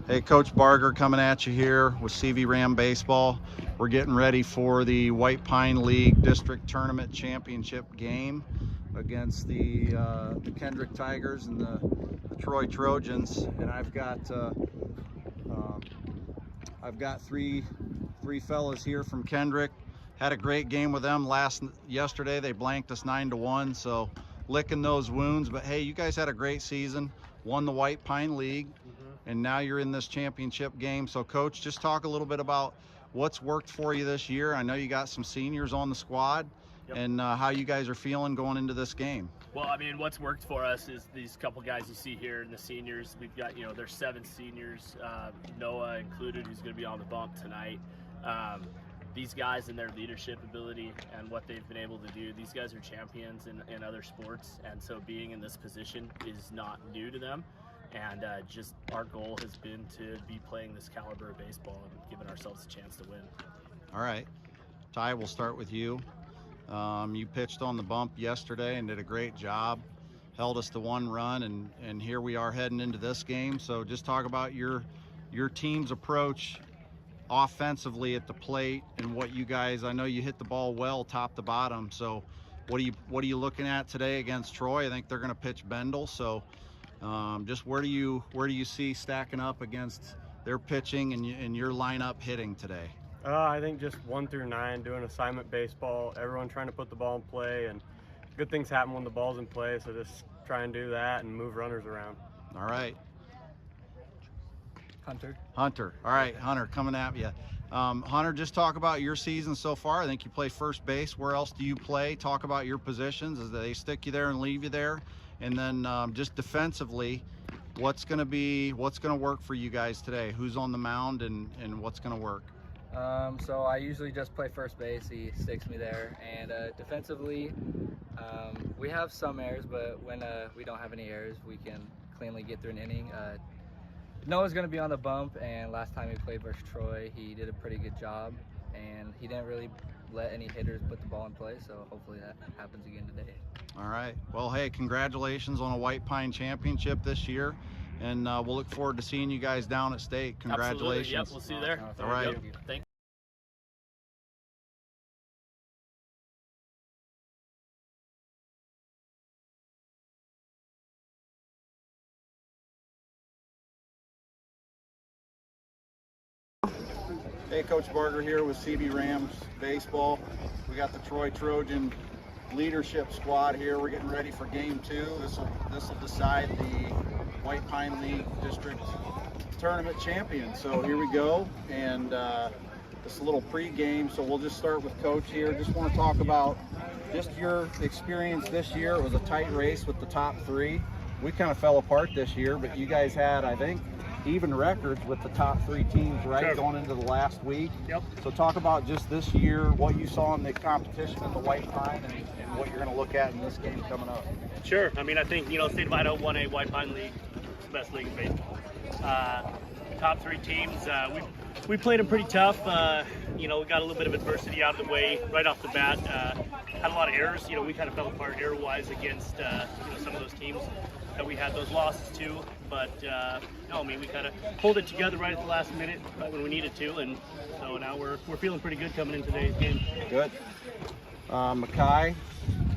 Hey, Coach Barger coming at you here with CV Ram Baseball. We're getting ready for the Whitepine League District Tournament Championship game against the Kendrick Tigers and the Troy Trojans. And I've got three fellas here from Kendrick. Had a great game with them yesterday. They blanked us 9-1, so licking those wounds. But hey, you guys had a great season, won the Whitepine League, and now you're in this championship game. So Coach, just talk a little bit about what's worked for you this year. I know you got some seniors on the squad. Yep. And how you guys are feeling going into this game. Well, I mean, what's worked for us is these couple guys you see here and the seniors. We've got, there's 7 seniors, Noah included, who's going to be on the bump tonight. These guys and their leadership ability and what they've been able to do, these guys are champions in other sports, and so being in this position is not new to them. And just our goal has been to be playing this caliber of baseball and giving ourselves a chance to win. All right. Ty, we'll start with you. You pitched on the bump yesterday and did a great job. Held us to 1 run, and here we are heading into this game. So just talk about your team's approach offensively at the plate and what you guys, I know you hit the ball well top to bottom. So what are you looking at today against Troy? I think they're going to pitch Bendel. So just where do you see stacking up against their pitching and your lineup hitting today? I think just 1 through 9, doing assignment baseball, everyone trying to put the ball in play, and good things happen when the ball's in play, so just try and do that and move runners around. All right. Hunter. All right, Hunter, coming at you. Hunter, just talk about your season so far. I think you play first base. Where else do you play? Talk about your positions. As they stick you there and leave you there? And then just defensively, what's going to work for you guys today? Who's on the mound and what's going to work? So I usually just play first base. He sticks me there. And defensively, we have some errors, but when we don't have any errors, we can cleanly get through an inning. Noah's going to be on the bump, and last time he played versus Troy, he did a pretty good job, and he didn't really let any hitters put the ball in play, so hopefully that happens again today. All right. Well, hey, congratulations on a Whitepine championship this year, and we'll look forward to seeing you guys down at state. Congratulations. Absolutely. Yep, we'll see you there. All right. Thank you. Thank you. Hey, Coach Barger here with CV Rams Baseball. We got the Troy Trojan leadership squad here. We're getting ready for game 2. This will decide the Whitepine League District Tournament champion. So here we go, and this little pre-game. So we'll just start with Coach here. Just want to talk about just your experience this year. It was a tight race with the top 3. We kind of fell apart this year, but you guys had, I think, even records with the top 3 teams, right? Sure. Going into the last week. Yep. So talk about just this year, what you saw in the competition in the Whitepine and what you're going to look at in this game coming up. Sure. I mean, I think, State of Idaho won a Whitepine League. It's the best league in baseball. Top 3 teams, we played them pretty tough. We got a little bit of adversity out of the way right off the bat. Had a lot of errors. We kind of fell apart error-wise against, some of those teams that we had those losses to. But, no, I mean, we kind of pulled it together right at the last minute, right when we needed to. And so now we're feeling pretty good coming into today's game. Good. Mackay,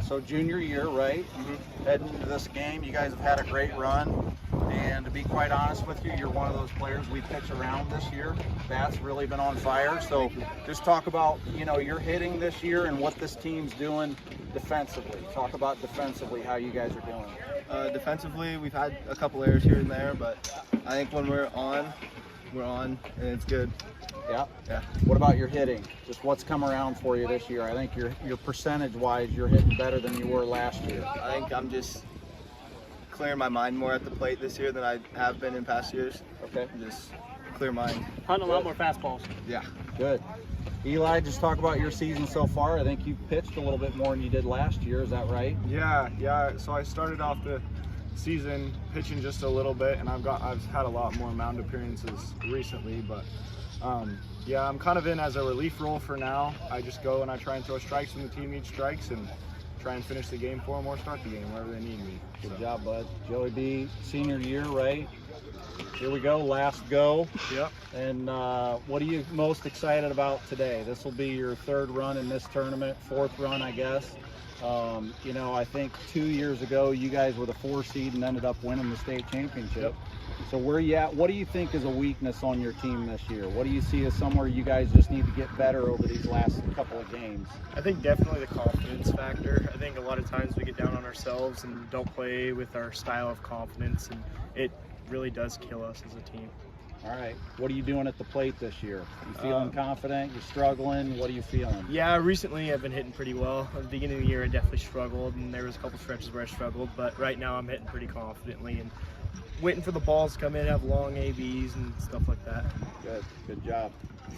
so junior year, right? Mm-hmm. Heading into this game, you guys have had a great run. And to be quite honest with you, you're one of those players we pitch around this year. Bat's really been on fire. So just talk about, your hitting this year and what this team's doing defensively. Talk about defensively, how you guys are doing. Defensively, we've had a couple errors here and there, but I think when we're on, and it's good. Yeah. What about your hitting? Just what's come around for you this year? I think your percentage-wise, you're hitting better than you were last year. I think I'm just clearing my mind more at the plate this year than I have been in past years. Okay. Just clear mind. Hunting a lot more fastballs. Yeah. Good. Eli, just talk about your season so far. I think you pitched a little bit more than you did last year. Is that right? Yeah. So I started off the season pitching just a little bit, and I've had a lot more mound appearances recently. But I'm kind of in as a relief role for now. I just go and I try and throw strikes when the team needs strikes, and try and finish the game for them or start the game wherever they need me. Good job, bud. Joey B, senior year, right? Here we go, last go. Yep. And what are you most excited about today? This will be your third run in this tournament, fourth run, I guess. You know, I think 2 years ago you guys were the 4 seed and ended up winning the state championship. Yep. So where are you at? What do you think is a weakness on your team this year? What do you see as somewhere you guys just need to get better over these last couple of games? I think definitely the confidence factor. I think a lot of times we get down on ourselves and don't play with our style of confidence, and it really does kill us as a team. All right. What are you doing at the plate this year? You feeling confident? You struggling? What are you feeling? Yeah, recently I've been hitting pretty well. At the beginning of the year I definitely struggled, and there was a couple stretches where I struggled, but right now I'm hitting pretty confidently and waiting for the balls to come in, have long ABs and stuff like that. Good job.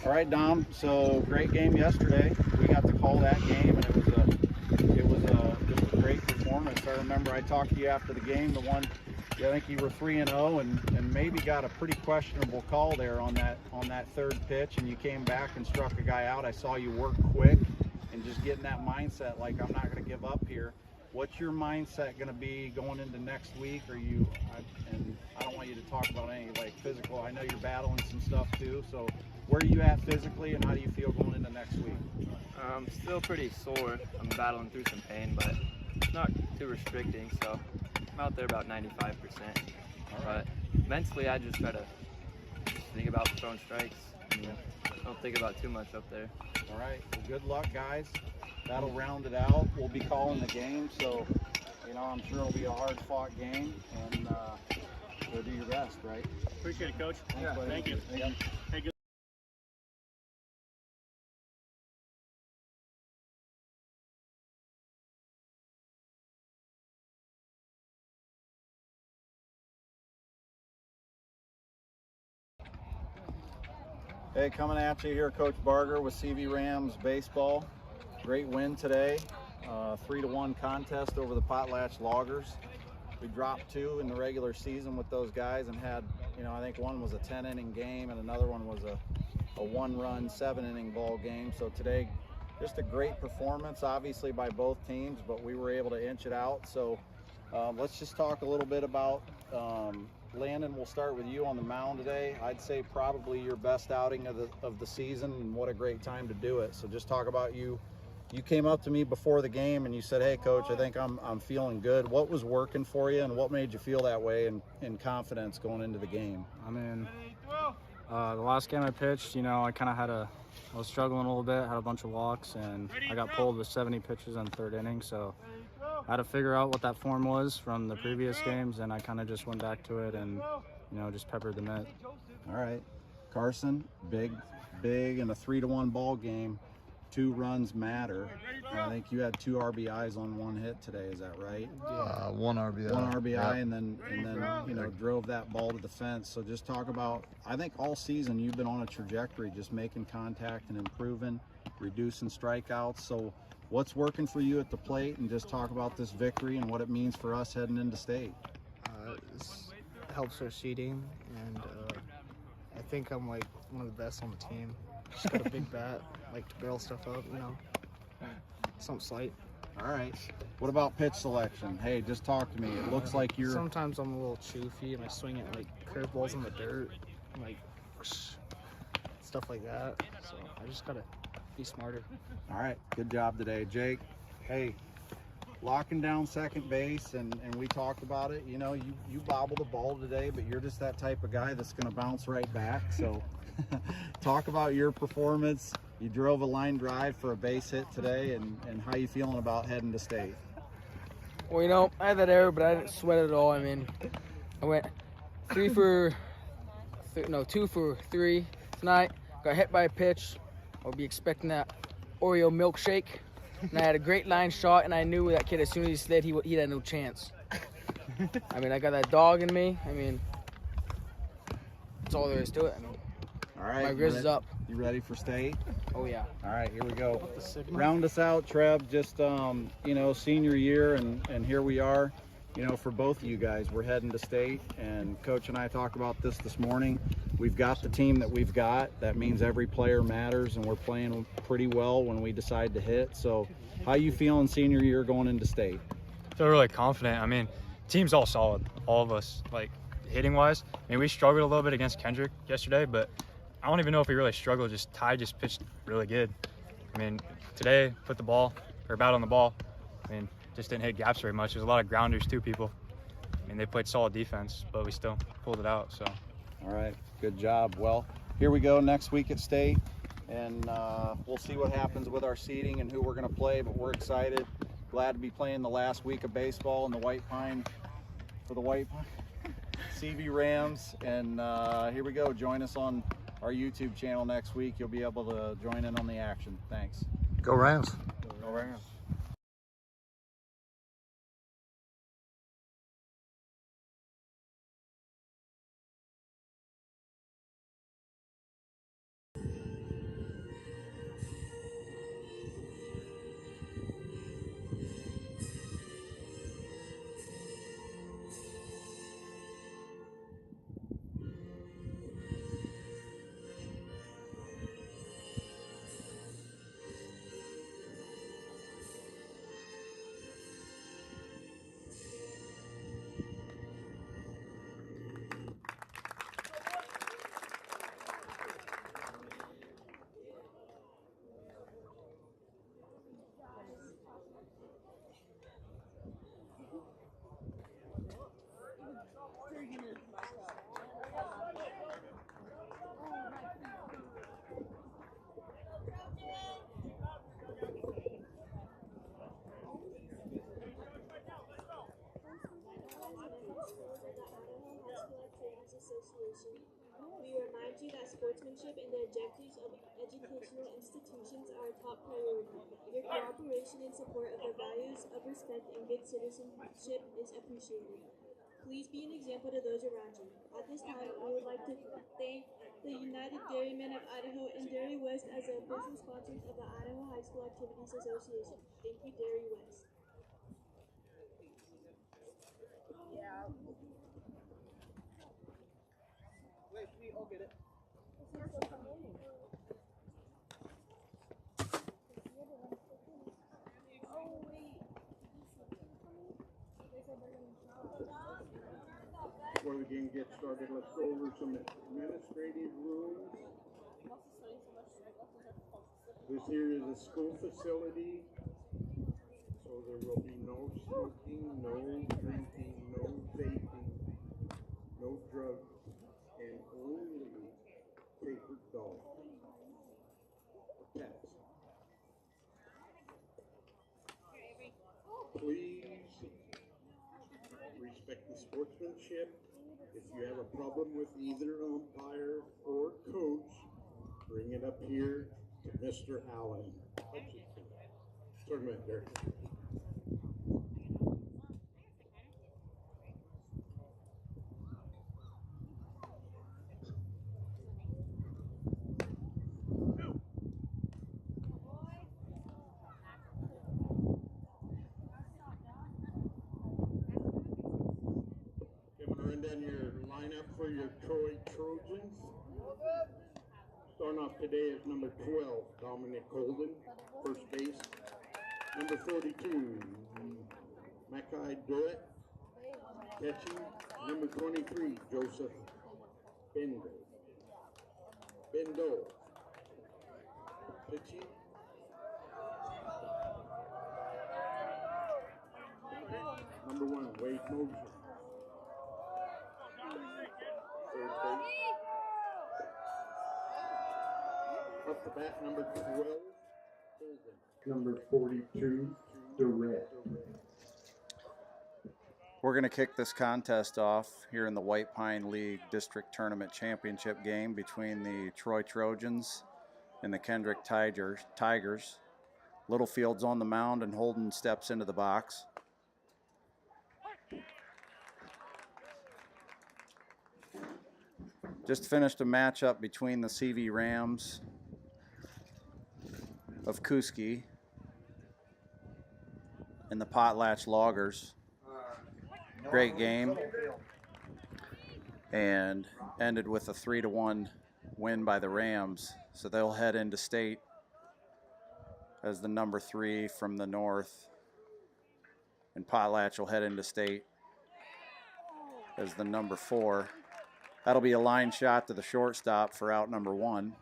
All right, Dom. So great game yesterday. We got to call that game, and it was just a great performance. I remember I talked to you after the game. I think you were 3-0, and maybe got a pretty questionable call there on that third pitch, and you came back and struck a guy out. I saw you work quick and just getting that mindset like, I'm not going to give up here. What's your mindset going to be going into next week? And I don't want you to talk about any like physical. I know you're battling some stuff too. So where are you at physically, and how do you feel going into next week? I'm still pretty sore. I'm battling through some pain, but it's not too restricting, so I'm out there about 95%. But mentally, I just try to think about throwing strikes. And don't think about too much up there. All right. Well, good luck, guys. That'll round it out. We'll be calling the game, so I'm sure it'll be a hard-fought game, and you'll do your best, right? Appreciate it, Coach. Thanks, buddy. Thank you. Yep. Hey, good. Hey, coming at you here, Coach Barger with CV Rams Baseball. Great win today. 3-1 contest over the Potlatch Loggers. We dropped 2 in the regular season with those guys and had, I think one was a 10-inning game and another one was a 1-run, 7-inning ball game. So today, just a great performance, obviously by both teams, but we were able to inch it out. So let's just talk a little bit about Landon. We'll start with you on the mound today. I'd say probably your best outing of the season, and what a great time to do it. So just talk about you. You came up to me before the game and you said, "Hey, Coach, I think I'm feeling good." What was working for you, and what made you feel that way and in confidence going into the game? I mean, the last game I pitched, I was struggling a little bit, had a bunch of walks, and I got pulled with 70 pitches in the third inning. So I had to figure out what that form was from the previous games, and I kind of just went back to it and, just peppered the mitt. All right. Carson, big in a 3-1 ball game. 2 runs matter. I think you had 2 RBIs on 1 hit today. Is that right? Yeah. 1 RBI. 1 RBI, and then drove that ball to the fence. So just talk about, I think all season you've been on a trajectory, just making contact and improving, reducing strikeouts. So what's working for you at the plate, and just talk about this victory and what it means for us heading into state. This helps our seeding, and I think I'm like one of the best on the team. Just got a big bat, like to barrel stuff up, something slight. All right. What about pitch selection? Hey, just talk to me. It looks like you're... Sometimes I'm a little choofy, and I swing at like curveballs in the dirt, like stuff like that. So I just gotta be smarter. All right. Good job today, Jake. Hey, locking down second base, and we talked about it. You bobble the ball today, but you're just that type of guy that's going to bounce right back. So talk about your performance. You drove a line drive for a base hit today, and how you feeling about heading to state? Well, I had that error, but I didn't sweat it at all. I mean, I went 2 for 3 tonight. Got hit by a pitch. I'll be expecting that Oreo milkshake. And I had a great line shot, and I knew that kid, as soon as he slid, he had no chance. I mean, I got that dog in me. I mean, that's all there is to it. I mean, all right, my Grizz is up. You ready for state? Oh, yeah. All right, here we go. Round us out, Trev. Just, senior year, and here we are. For both of you guys, we're heading to state, and Coach and I talked about this morning. We've got the team that we've got. That means every player matters, and we're playing pretty well when we decide to hit. So how you feeling senior year going into state? I feel really confident. I mean, team's all solid, all of us. Like, hitting wise. I mean, we struggled a little bit against Kendrick yesterday, but I don't even know if we really struggled. Just Ty just pitched really good. I mean, today put the ball or bat on the ball. I mean, just didn't hit gaps very much. There's a lot of grounders too, people. I mean, they played solid defense, but we still pulled it out. So. All right, good job. Well, here we go next week at state, and we'll see what happens with our seeding and who we're going to play. But we're excited. Glad to be playing the last week of baseball in the Whitepine for the Whitepine CV Rams. And here we go. Join us on our YouTube channel next week. You'll be able to join in on the action. Thanks. Go Rams. Go Rams. We remind you that sportsmanship and the objectives of educational institutions are a top priority. Your cooperation in support of the values of respect and good citizenship is appreciated. Please be an example to those around you. At this time, we would like to thank the United Dairymen of Idaho and Dairy West as the official sponsors of the Idaho High School Activities Association. Thank you, Dairy West. Wait, I'll get it. Before the game gets started, let's go over some administrative rules. This here is a school facility, so there will be no smoking, no drinking, no vaping, no drugs, and only paper dolls or pets. Please respect the sportsmanship. If you have a problem with either umpire or coach, bring it up here to Mr. Allen. Tournament there. Run down your lineup for your Troy Trojans. Starting off today is number 12, Dominic Golden, first base. Number 42, Mackay Durrett, catching. Number 23, Joseph Bendo, pitching. Number 1, Wade Mosier. Third base. Up the bat, number 12, Holden. Number 42, Durrett. We're going to kick this contest off here in the Whitepine League District Tournament Championship game between the Troy Trojans and the Kendrick Tigers. Littlefield's on the mound and Holden steps into the box. Just finished a matchup between the CV Rams of Kuski and the Potlatch Loggers. Great game, and ended with a 3-1 win by the Rams. So they'll head into state as the number 3 from the north, and Potlatch will head into state as the number 4. That'll be a line shot to the shortstop for out number 1.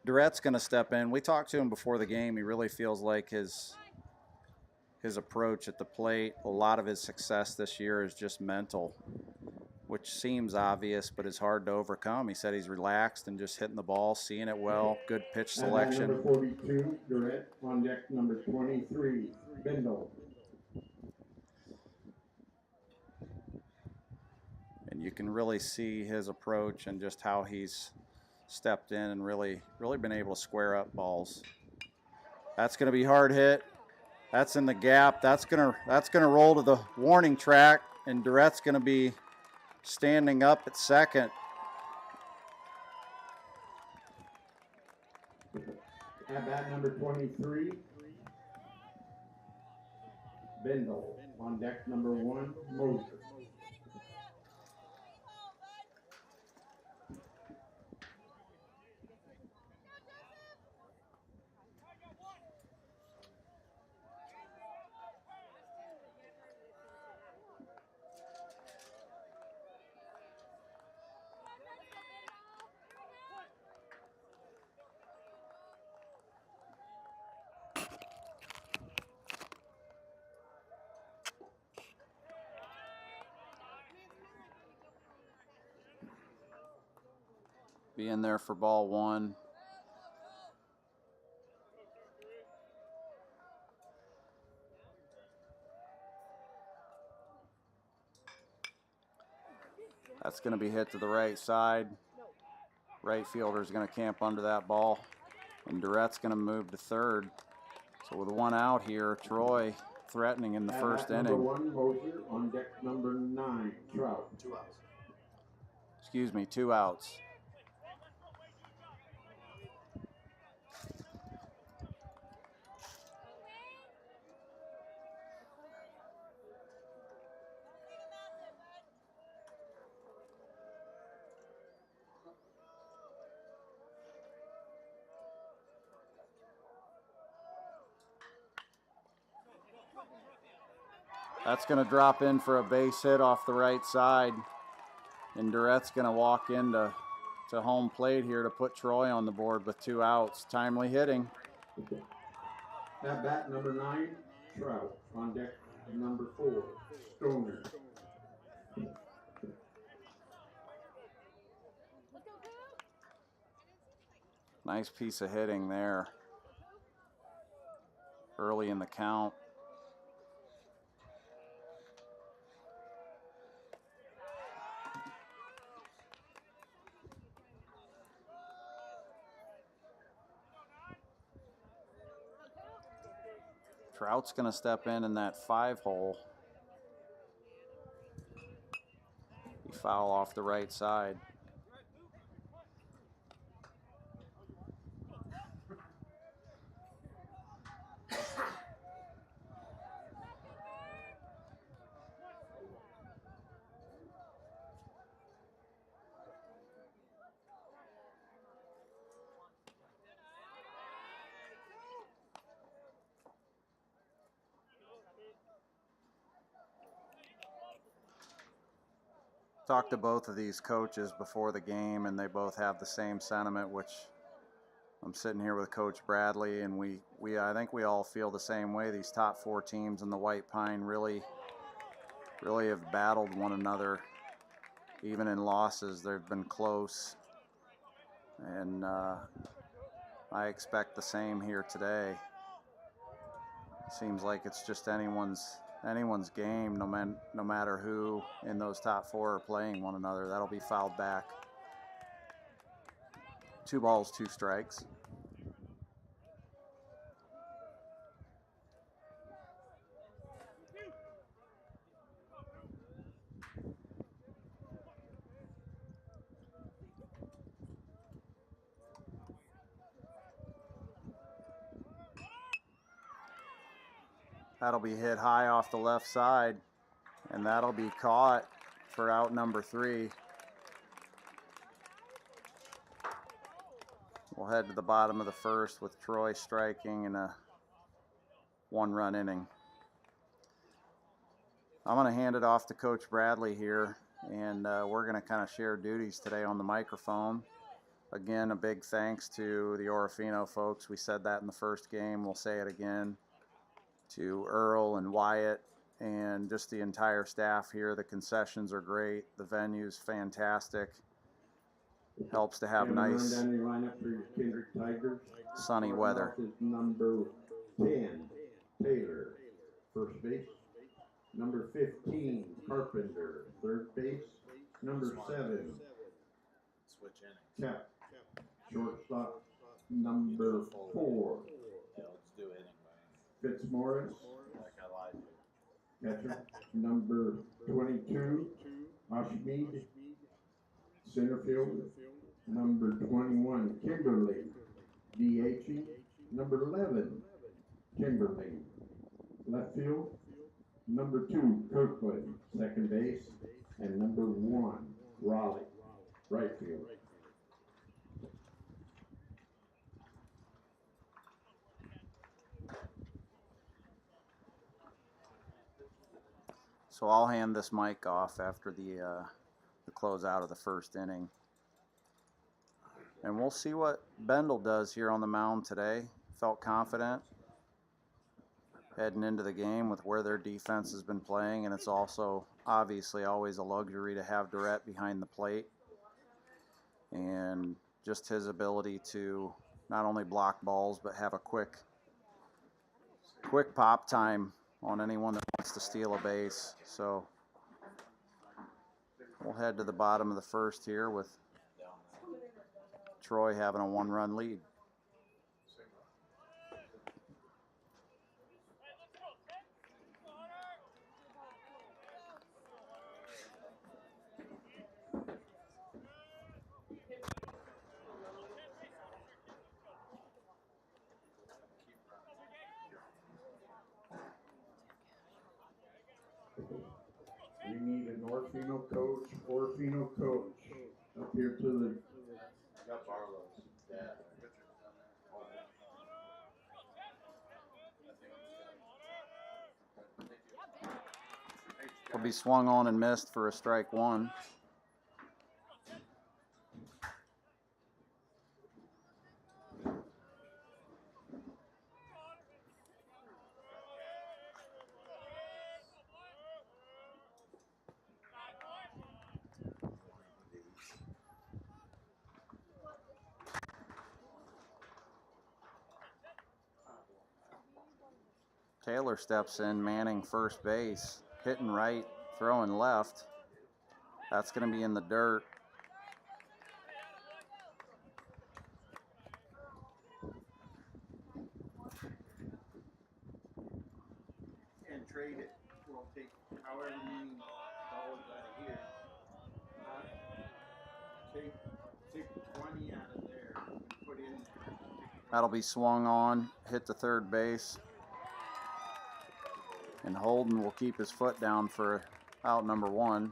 Durrett's going to step in. We talked to him before the game. He really feels like his approach at the plate, a lot of his success this year is just mental, which seems obvious but is hard to overcome. He said he's relaxed and just hitting the ball, seeing it well, good pitch selection. Number 42, Durrett. On deck, number 23, Bindle. And you can really see his approach and just how he's stepped in and really been able to square up balls. That's going to be hard hit. That's in the gap. That's going to roll to the warning track, and Durrett's going to be standing up at second. At bat number 23, Bindle. On deck, number 1, Moser. Be in there for ball 1. That's going to be hit to the right side. Right fielder's going to camp under that ball, and Durrett's going to move to third. So with 1 out here, Troy threatening in the first inning. Number 1, Moser. On deck, number 9, Trout. 2 outs. Excuse me, 2 outs. That's going to drop in for a base hit off the right side. And Durrett's going to walk into home plate here to put Troy on the board with 2 outs. Timely hitting. At bat number 9, Trout. On deck, number 4, Stoner. Nice piece of hitting there early in the count. Trout's going to step in that 5 hole. He foul off the right side. Talked to both of these coaches before the game, and they both have the same sentiment, which I'm sitting here with Coach Bradley, and I think we all feel the same way. These top 4 teams in the Whitepine really have battled one another. Even in losses, they've been close, and I expect the same here today. Seems like it's just anyone's game, no matter who in those top 4 are playing one another. That'll be fouled back. 2 balls, 2 strikes. That'll be hit high off the left side, and that'll be caught for out number 3. We'll head to the bottom of the first with Troy striking in a 1-run inning. I'm going to hand it off to Coach Bradley here, and we're going to kind of share duties today on the microphone. Again, a big thanks to the Orofino folks. We said that in the first game. We'll say it again. To Earl and Wyatt and just the entire staff here. The concessions are great. The venue's fantastic. Helps to have nice Run down your lineup for your Kendrick Tigers. sunny weather. Number 10, Taylor, first base. Number 15, Carpenter, third base. Number 7, Cap, shortstop. Number 4, Fitzmaurice, catcher. Number 22, Ashmead, center fielder. Number 21, Kimberly, DH. Number 11, Kimberly, left field. Number 2, Kirkland, second base. And number 1, Raleigh, right field. So I'll hand this mic off after the closeout of the first inning. And we'll see what Bendel does here on the mound today. Felt confident heading into the game with where their defense has been playing, and it's also obviously always a luxury to have Durrett behind the plate. And just his ability to not only block balls, but have a quick pop time on anyone that wants to steal a base. So we'll head to the bottom of the first here with Troy having a 1-run lead. We need an Orofino coach, up here to the. Will be swung on and missed for a strike 1. Taylor steps in, manning first base, hitting right, throwing left. That's going to be in the dirt. And trade it. We'll take however many dollars out of here. Take 20 out of there and put in. That'll be swung on, hit the third base. And Holden will keep his foot down for out number 1.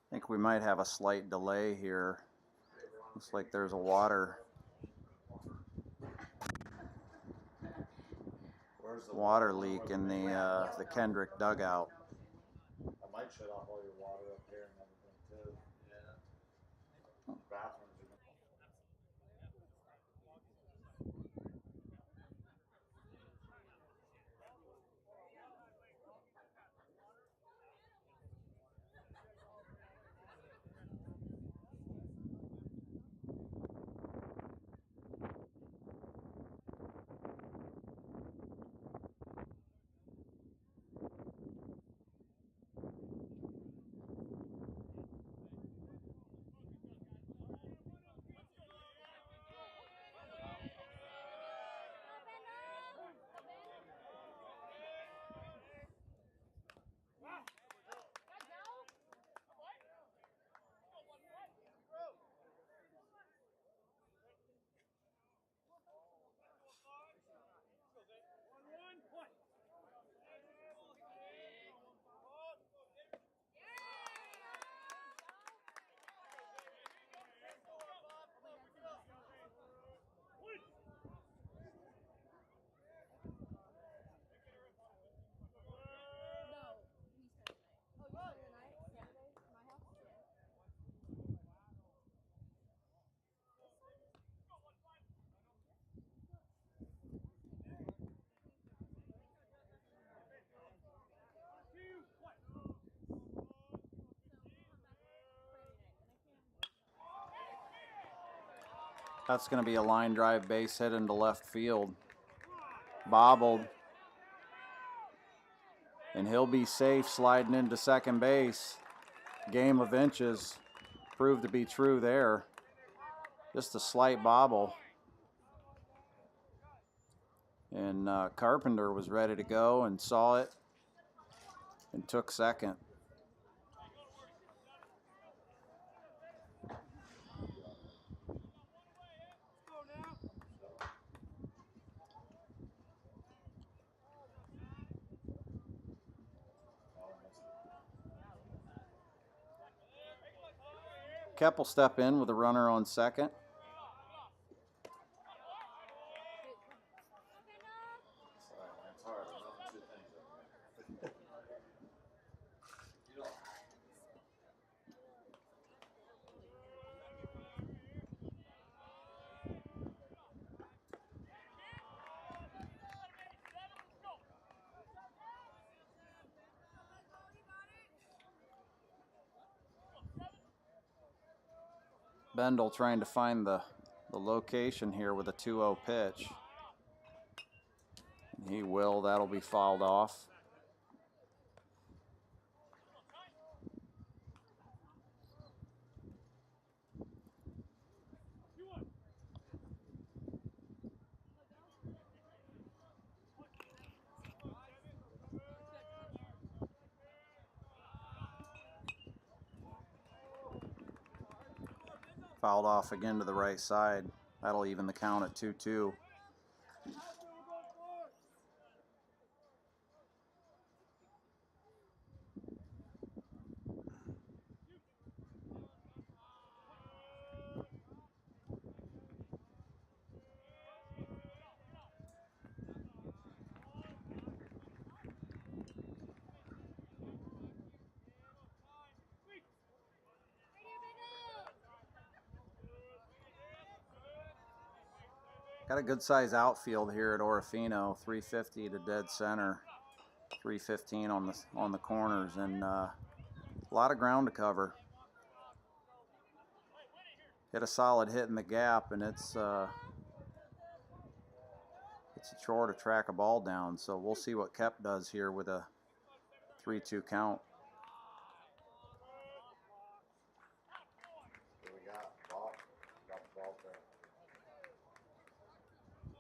I think we might have a slight delay here. Looks like there's a water leak in the Kendrick dugout. I might shut off all your water up here and everything too. Yeah. Bathrooms are That's going to be a line drive base hit into left field. Bobbled. And he'll be safe sliding into second base. Game of inches proved to be true there. Just a slight bobble. And Carpenter was ready to go and saw it and took second. Kepp will step in with a runner on second. Bendel trying to find the location here with a 2-0 pitch. And he will. That'll be fouled off. Fouled off again to the right side. That'll even the count at 2-2. Got a good size outfield here at Orofino, 350 to dead center, 315 on the corners, and a lot of ground to cover. Hit a solid hit in the gap, and it's a chore to track a ball down. So we'll see what Kepp does here with a 3-2 count.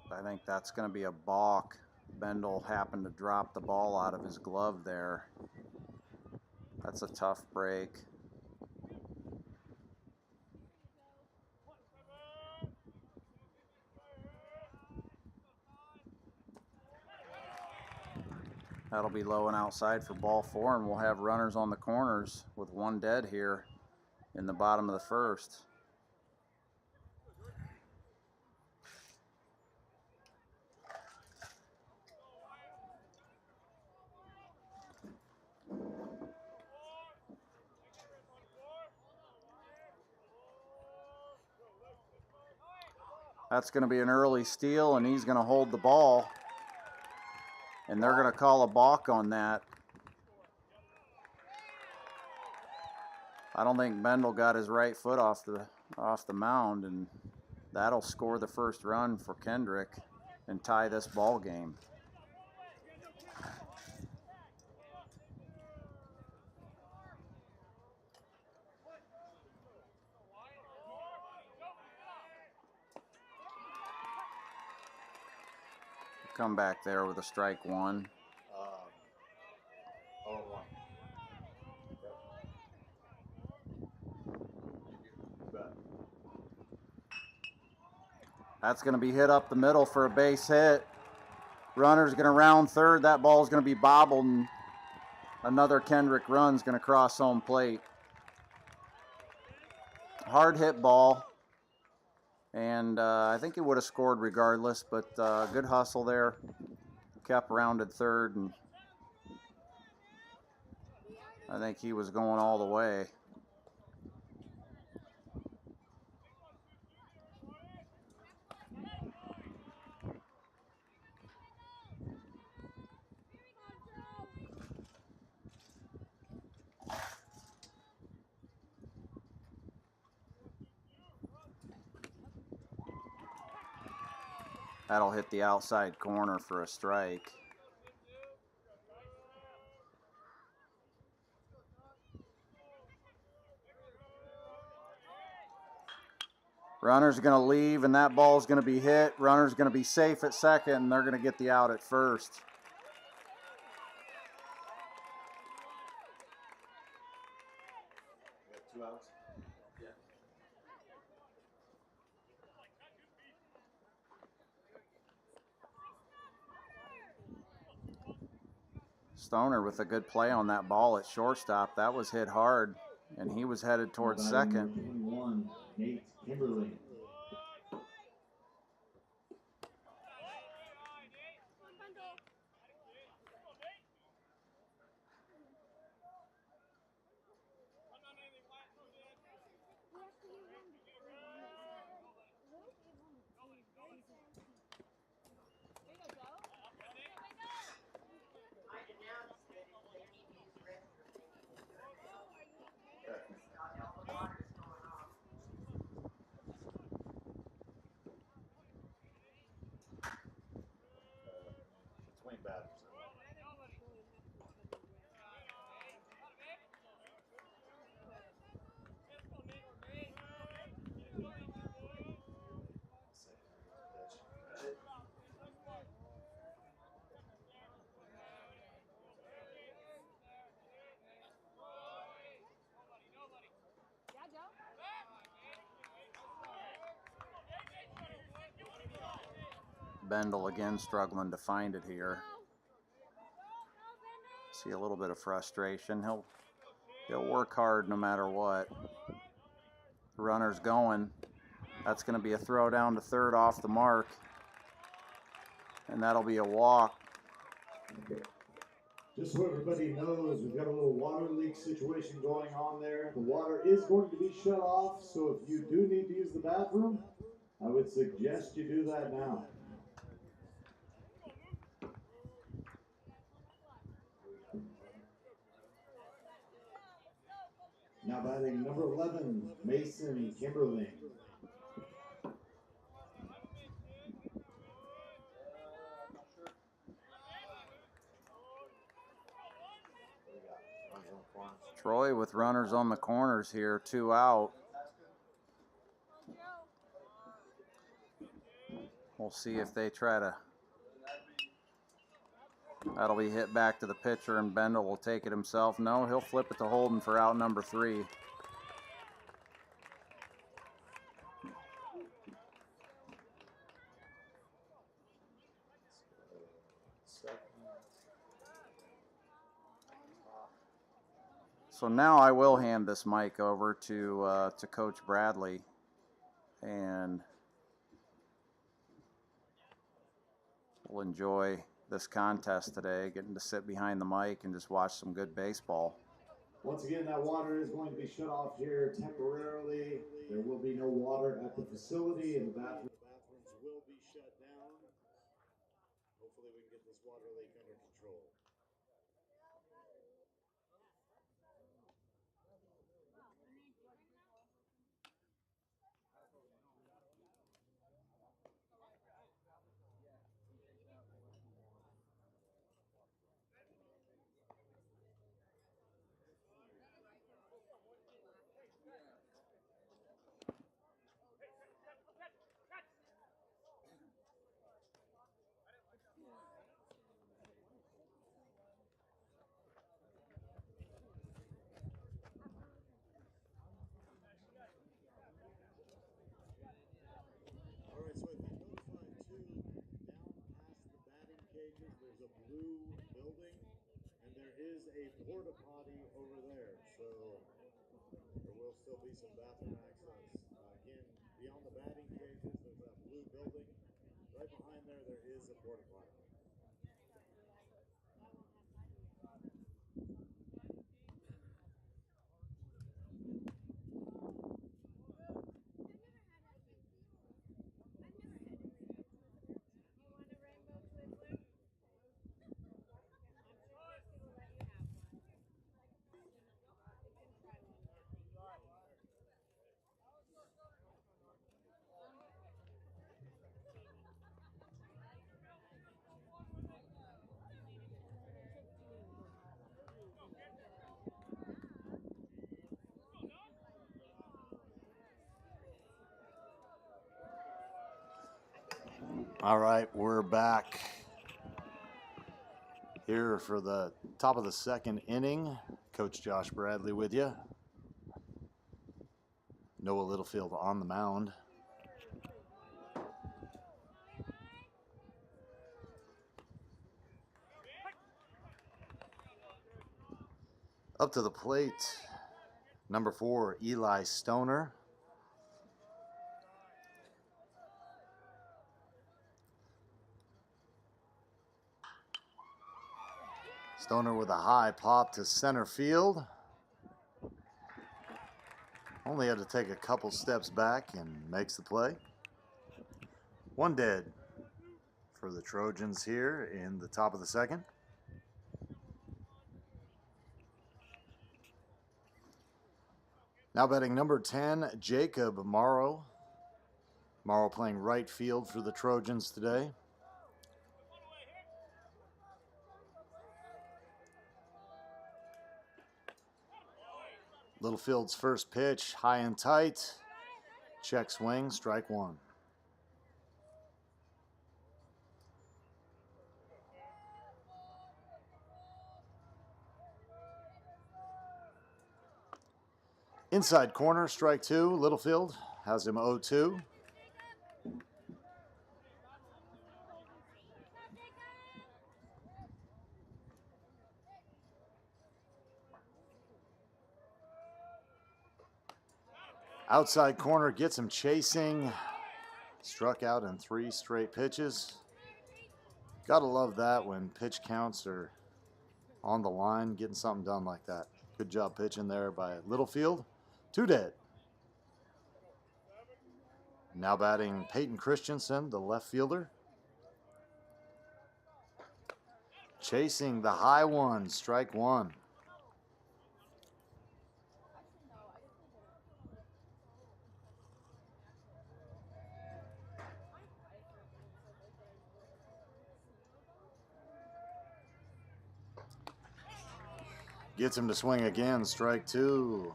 I think that's going to be a balk. Bendel happened to drop the ball out of his glove there. That's a tough break. That'll be low and outside for ball 4, and we'll have runners on the corners with one dead here in the bottom of the first. That's going to be an early steal, and he's going to hold the ball. And they're going to call a balk on that. I don't think Bendel got his right foot off the mound, and that'll score the first run for Kendrick and tie this ball game. Come back there with a strike 1. 0-1. That's going to be hit up the middle for a base hit. Runner's going to round third. That ball's going to be bobbled, and another Kendrick run's going to cross home plate. Hard hit ball. And I think he would have scored regardless, but good hustle there. Kepp rounded third, and I think he was going all the way. That'll hit the outside corner for a strike. Runner's going to leave, and that ball's going to be hit. Runner's going to be safe at second, and they're going to get the out at first. We have 2 outs. Yeah. Stoner with a good play on that ball at shortstop. That was hit hard, and he was headed towards second. 21, Nate Kimberly. Swing batters. Bendel again struggling to find it here. See a little bit of frustration. He'll work hard no matter what. The runner's going. That's going to be a throw down to third off the mark. And that'll be a walk. Just so everybody knows, we've got a little water leak situation going on there. The water is going to be shut off, so if you do need to use the bathroom, I would suggest you do that now. Now batting number 11, Mason Kimberly. Troy with runners on the corners here, 2 out. We'll see if they try to. That'll be hit back to the pitcher, and Bendel will take it himself. No, he'll flip it to Holden for out number 3. So now I will hand this mic over to Coach Bradley, and we'll enjoy this contest today, getting to sit behind the mic and just watch some good baseball. Once again, that water is going to be shut off here temporarily. There will be no water at the facility, and the bathrooms will be shut down. Hopefully we can get this water leak under control. All right, so I've been notified too, down past the batting cages, there's a blue building, and there is a porta potty over there, so there will still be some bathroom access. Again, beyond the batting cages, there's that blue building. Right behind there, there is a porta potty. All right, we're back here for the top of the second inning. Coach Josh Bradley with you. Noah Littlefield on the mound. Up to the plate, number 4, Eli Stoner. Stoner with a high pop to center field. Only had to take a couple steps back and makes the play. One dead for the Trojans here in the top of the second. Now batting number 10, Jacob Morrow. Morrow playing right field for the Trojans today. Littlefield's first pitch, high and tight. Check swing, strike one. Inside corner, strike two. Littlefield has him 0-2. Outside corner gets him chasing. Struck out in 3 straight pitches. Gotta love that when pitch counts are on the line, getting something done like that. Good job pitching there by Littlefield. 2 dead. Now batting Peyton Christensen, the left fielder. Chasing the high one, strike one. Gets him to swing again, strike two.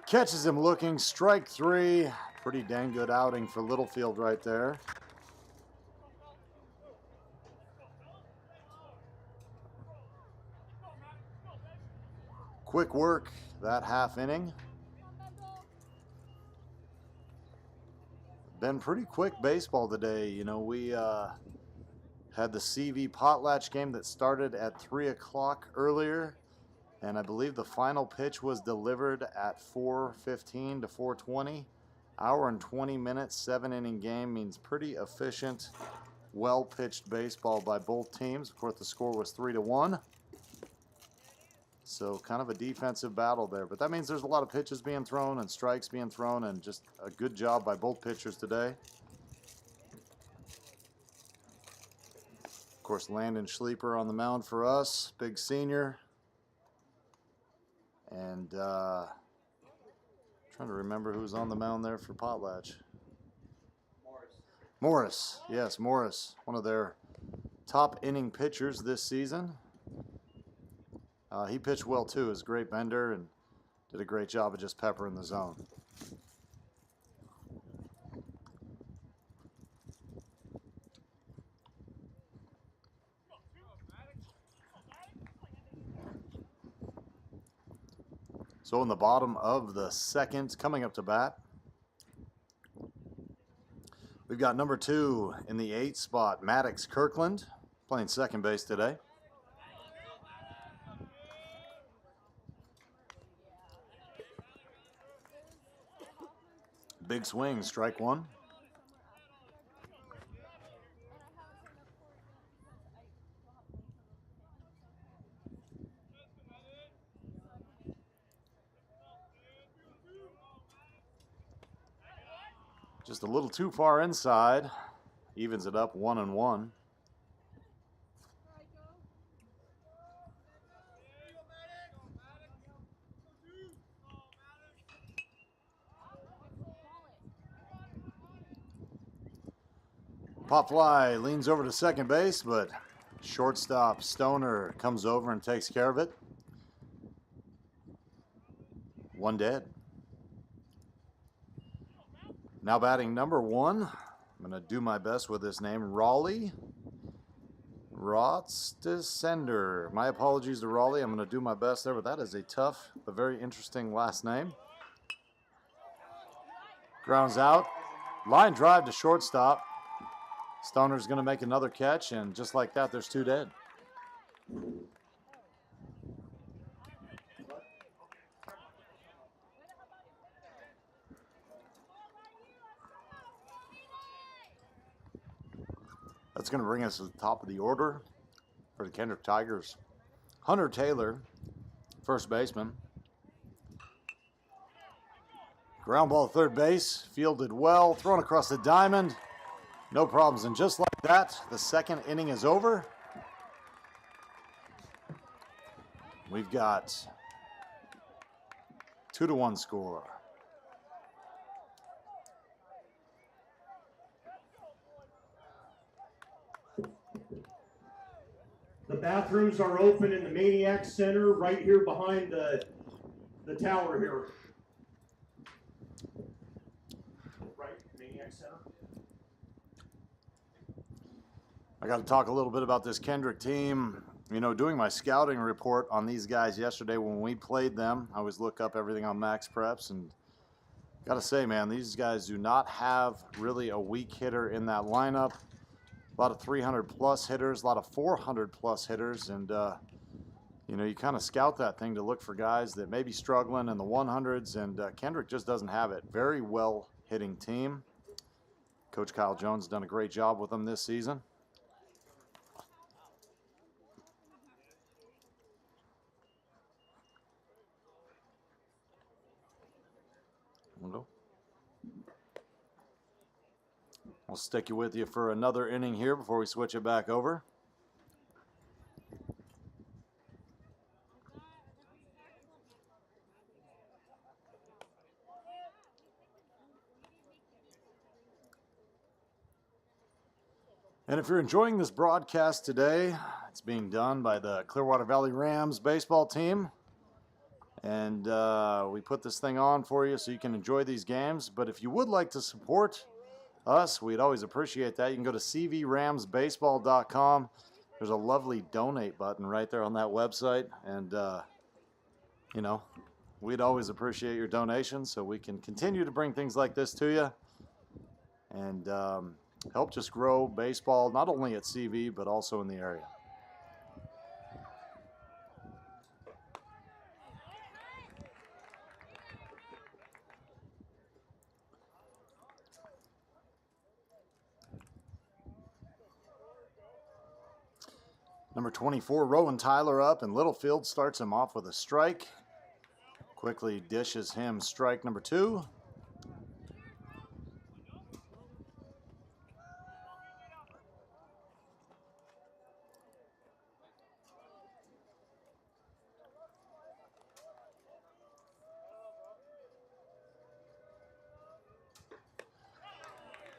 Catches him looking, strike three. Pretty dang good outing for Littlefield right there. Quick work that half inning. Been pretty quick baseball today. You know, we had the CV Potlatch game that started at 3 o'clock earlier. And I believe the final pitch was delivered at 4:15 to 4:20. Hour and 20 minutes, 7-inning game means pretty efficient, well-pitched baseball by both teams. Of course, the score was 3-1. So kind of a defensive battle there. But that means there's a lot of pitches being thrown and strikes being thrown, and just a good job by both pitchers today. Of course, Landon Schleeper on the mound for us, big senior. And trying to remember who's on the mound there for Potlatch. Morris, yes, Morris, one of their top inning pitchers this season. He pitched well too, is a great bender and did a great job of just peppering the zone. So in the bottom of the second, coming up to bat, we've got number 2 in the 8th spot, Maddox Kirkland, playing second base today. Big swing, strike one. Just a little too far inside. Evens it up 1-1. Pop fly leans over to second base, but shortstop Stoner comes over and takes care of it. 1 dead. Now batting number 1. I'm going to do my best with this name. Raleigh Rotsdesender. My apologies to Raleigh. I'm going to do my best there, but that is a tough but very interesting last name. Grounds out. Line drive to shortstop. Stoner's going to make another catch, and just like that, there's 2 dead. That's going to bring us to the top of the order for the Kendrick Tigers. Hunter Taylor, first baseman. Ground ball at third base, fielded well, thrown across the diamond. No problems, and just like that, the second inning is over. We've got 2-1 score. The bathrooms are open in the Maniac Center right here behind the tower here. Right, Maniac Center. I got to talk a little bit about this Kendrick team. You know, doing my scouting report on these guys yesterday when we played them, I always look up everything on Max Preps, and got to say, man, these guys do not have really a weak hitter in that lineup. A lot of 300-plus hitters, a lot of 400-plus hitters, and, you know, you kind of scout that thing to look for guys that may be struggling in the 100s, and Kendrick just doesn't have it. Very well-hitting team. Coach Kyle Jones has done a great job with them this season. We'll stick you with you for another inning here before we switch it back over. And if you're enjoying this broadcast today, it's being done by the Clearwater Valley Rams baseball team. And we put this thing on for you so you can enjoy these games. But if you would like to support us, we'd always appreciate that. You can go to cvramsbaseball.com. There's a lovely donate button right there on that website. And, you know, we'd always appreciate your donations so we can continue to bring things like this to you and help just grow baseball, not only at CV, but also in the area. Number 24, Rowan Tyler up, and Littlefield starts him off with a strike. Quickly dishes him strike number 2.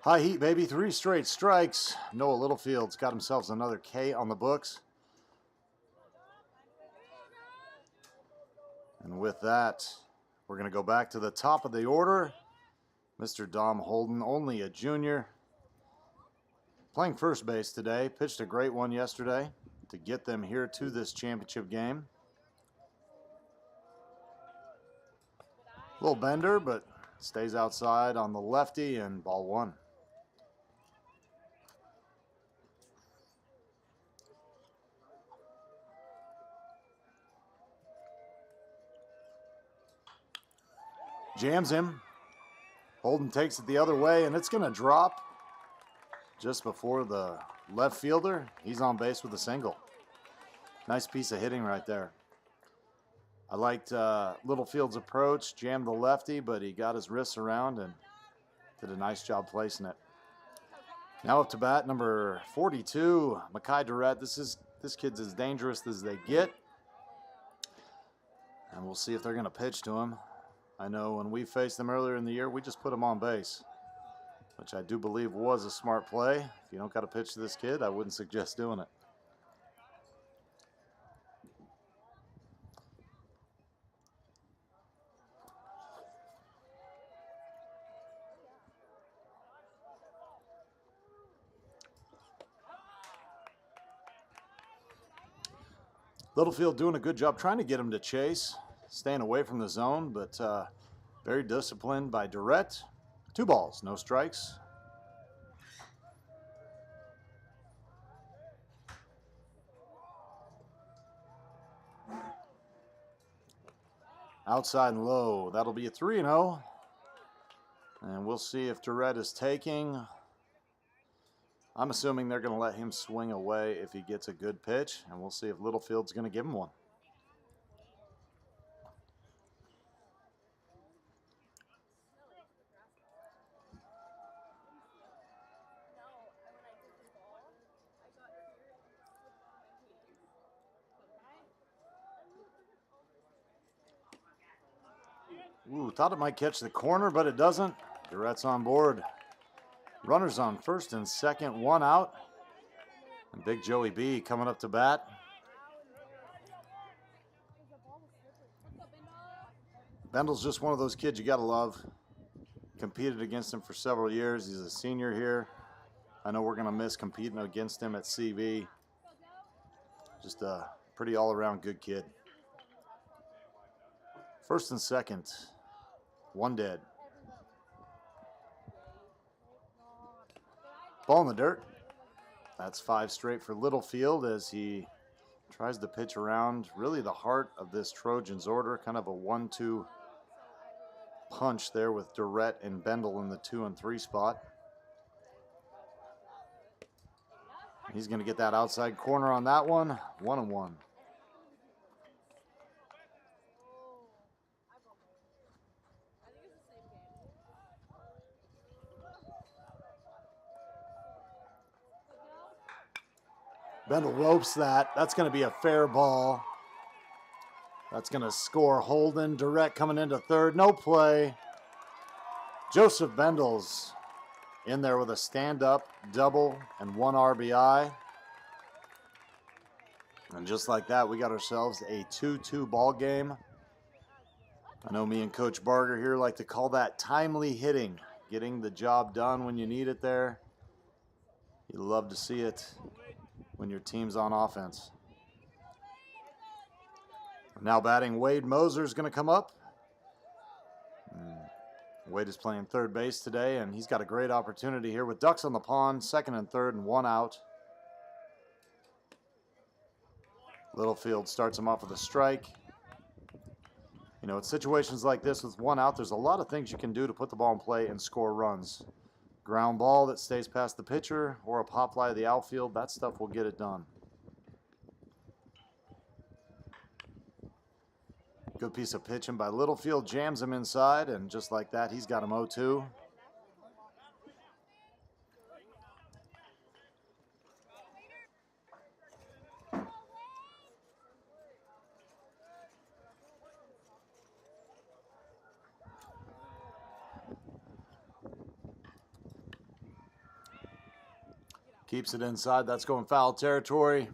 High heat, baby. 3 straight strikes. Noah Littlefield's got himself another K on the books. And with that, we're going to go back to the top of the order. Mr. Dom Holden, only a junior. Playing first base today. Pitched a great one yesterday to get them here to this championship game. Little bender, but stays outside on the lefty, and ball 1. Jams him. Holden takes it the other way, and it's going to drop just before the left fielder. He's on base with a single. Nice piece of hitting right there. I liked Littlefield's approach, jammed the lefty, but he got his wrists around and did a nice job placing it. Now up to bat, number 42, Makai Durrett. This kid's as dangerous as they get. And we'll see if they're going to pitch to him. I know when we faced them earlier in the year, we just put them on base. which I do believe was a smart play. If you don't got to pitch to this kid, I wouldn't suggest doing it. Littlefield doing a good job trying to get him to chase, staying away from the zone, but very disciplined by Durrett. 2 balls, no strikes. Outside and low, that'll be a 3-0. And we'll see if Durrett is taking. I'm assuming they're going to let him swing away if he gets a good pitch, and we'll see if Littlefield's going to give him one. Ooh, thought it might catch the corner, but it doesn't. Durrett's on board. Runners on first and second, 1 out. And Big Joey B coming up to bat. Bendel's just one of those kids you got to love. Competed against him for several years. He's a senior here. I know we're going to miss competing against him at CV. Just a pretty all-around good kid. First and second, 1 dead. Ball in the dirt. That's 5 straight for Littlefield as he tries to pitch around really the heart of this Trojans order. Kind of a 1-2 punch there with Durrett and Bendel in the 2 and 3 spot. He's going to get that outside corner on that one. 1-1. Bendel ropes that. That's going to be a fair ball. That's going to score Holden. Durrett coming into third. No play. Joseph Bendel's in there with a stand-up double and 1 RBI. And just like that, we got ourselves a 2-2 ball game. I know me and Coach Barger here like to call that timely hitting. Getting the job done when you need it there. You love to see it when your team's on offense. Now batting, Wade Moser is going to come up. Wade is playing third base today, and he's got a great opportunity here with ducks on the pond, second and third and 1 out. Littlefield starts him off with a strike. You know, it's situations like this with 1 out, there's a lot of things you can do to put the ball in play and score runs. Ground ball that stays past the pitcher or a pop fly to the outfield, that stuff will get it done. Good piece of pitching by Littlefield, jams him inside, and just like that, he's got him 0-2. Keeps it inside. That's going foul territory.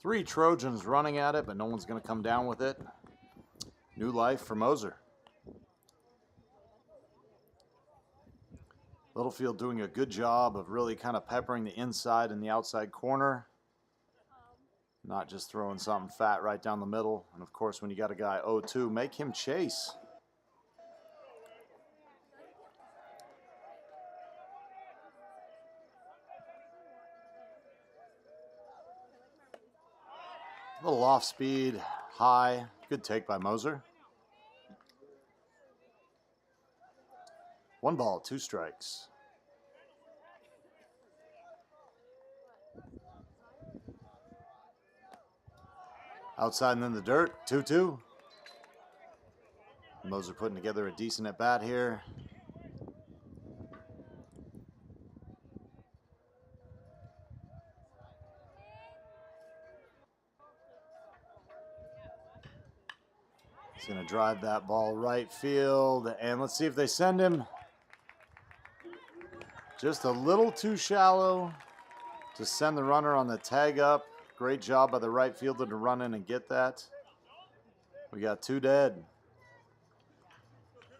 3 Trojans running at it, but no one's going to come down with it. New life for Moser. Littlefield doing a good job of really kind of peppering the inside and the outside corner. Not just throwing something fat right down the middle. And of course, when you got a guy 0-2, make him chase. A little off speed, high. Good take by Moser. 1 ball, 2 strikes. Outside and in the dirt, 2-2. Moser putting together a decent at bat here. He's going to drive that ball right field, and let's see if they send him. Just a little too shallow to send the runner on the tag up. Great job by the right fielder to run in and get that. We got 2 dead.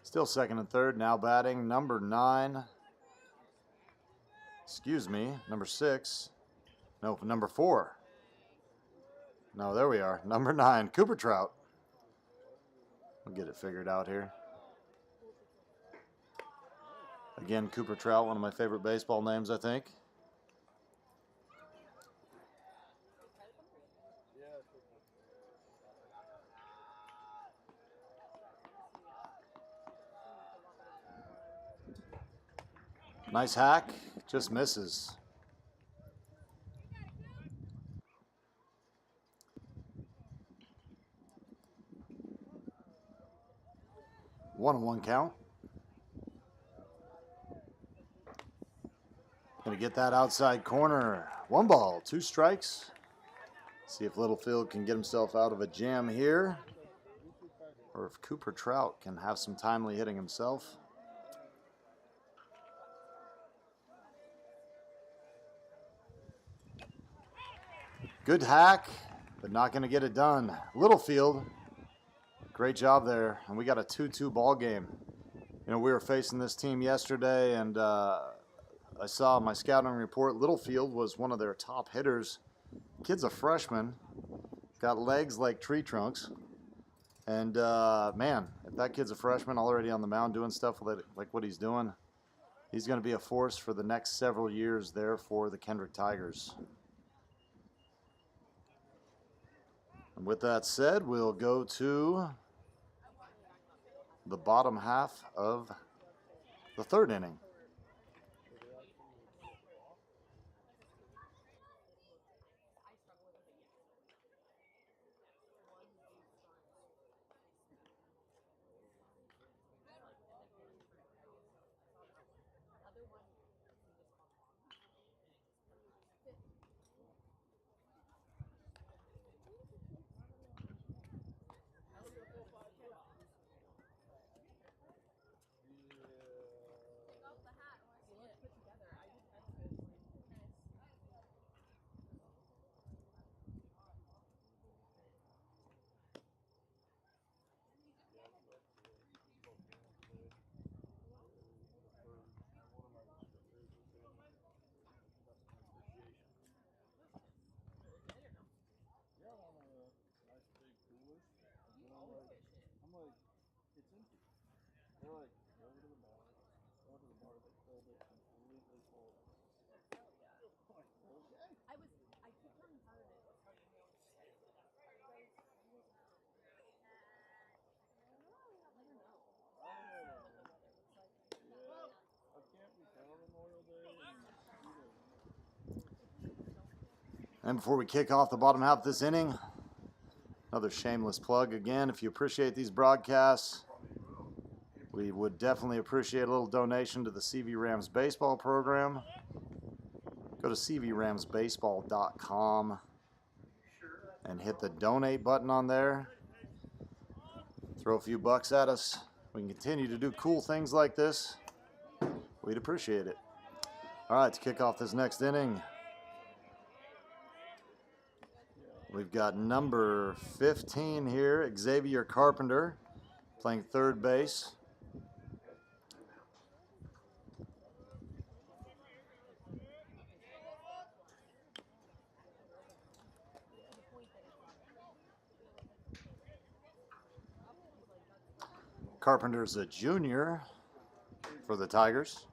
Still second and third. Now batting number 9. Excuse me, number 6. No, number 4. No, there we are. Number 9, Cooper Trout. We'll get it figured out here. Again, Cooper Trout, one of my favorite baseball names, I think. Nice hack, just misses. One and one count. Gonna get that outside corner. 1 ball, 2 strikes. See if Littlefield can get himself out of a jam here, or if Cooper Trout can have some timely hitting himself. Good hack, but not going to get it done. Littlefield, great job there. And we got a 2-2 ball game. You know, we were facing this team yesterday, and I saw my scouting report, Littlefield was one of their top hitters. Kid's a freshman, got legs like tree trunks. And man, if that kid's a freshman already on the mound doing stuff like what he's doing, he's going to be a force for the next several years there for the Kendrick Tigers. And with that said, we'll go to the bottom half of the 3rd inning. And before we kick off the bottom half of this inning, another shameless plug again. If you appreciate these broadcasts, we would definitely appreciate a little donation to the CV Rams baseball program. Go to cvramsbaseball.com and hit the donate button on there. Throw a few bucks at us. We can continue to do cool things like this. We'd appreciate it. All right, to kick off this next inning, we've got number 15 here, Xavier Carpenter, playing 3rd base. Carpenter's a junior for the Tigers.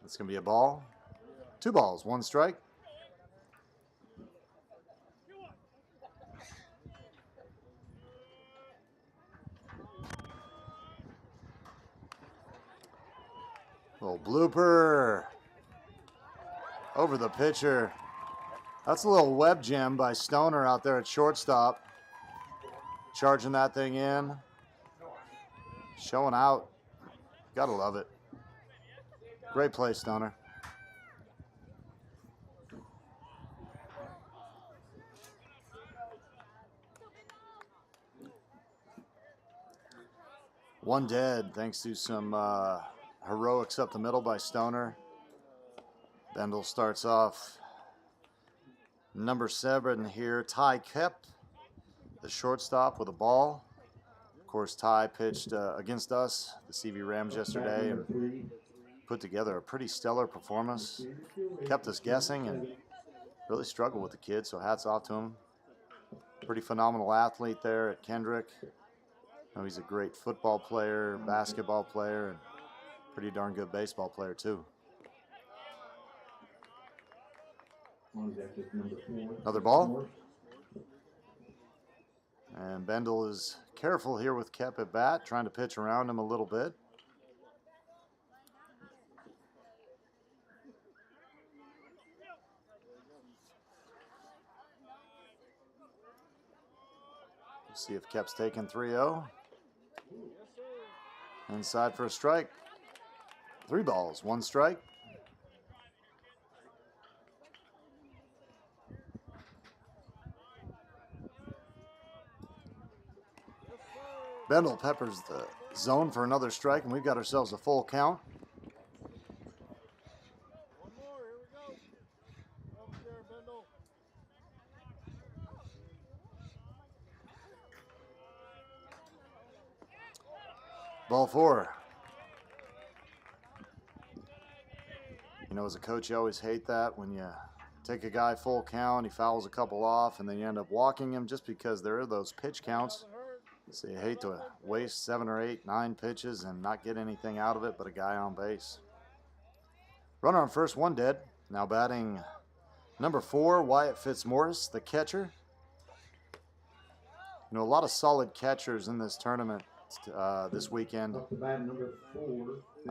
It's going to be a ball. 2 balls, 1 strike. Little blooper over the pitcher. That's a little web gem by Stoner out there at shortstop. Charging that thing in. Showing out. Gotta love it. Great play, Stoner. One dead thanks to some heroics up the middle by Stoner. Bendel starts off number 7 here. Ty Kep, the shortstop, with a ball. Of course, Ty pitched against us, the CV Rams, yesterday, and put together a pretty stellar performance. Kept us guessing and really struggled with the kid, so hats off to him. Pretty phenomenal athlete there at Kendrick. He's a great football player, basketball player, and pretty darn good baseball player too. Another ball. And Bendel is careful here with Kep at bat, trying to pitch around him a little bit. Let's see if Kep's taking 3-0. Inside for a strike. 3 balls, 1 strike. Bendel peppers the zone for another strike, and we've got ourselves a full count. Ball 4. You know, as a coach, you always hate that when you take a guy full count, he fouls a couple off, and then you end up walking him just because there are those pitch counts. So you hate to waste 7 or 8, 9 pitches and not get anything out of it but a guy on base. Runner on first, 1 dead. Now batting number 4, Wyatt Fitzmaurice, the catcher. You know, a lot of solid catchers in this tournament this weekend.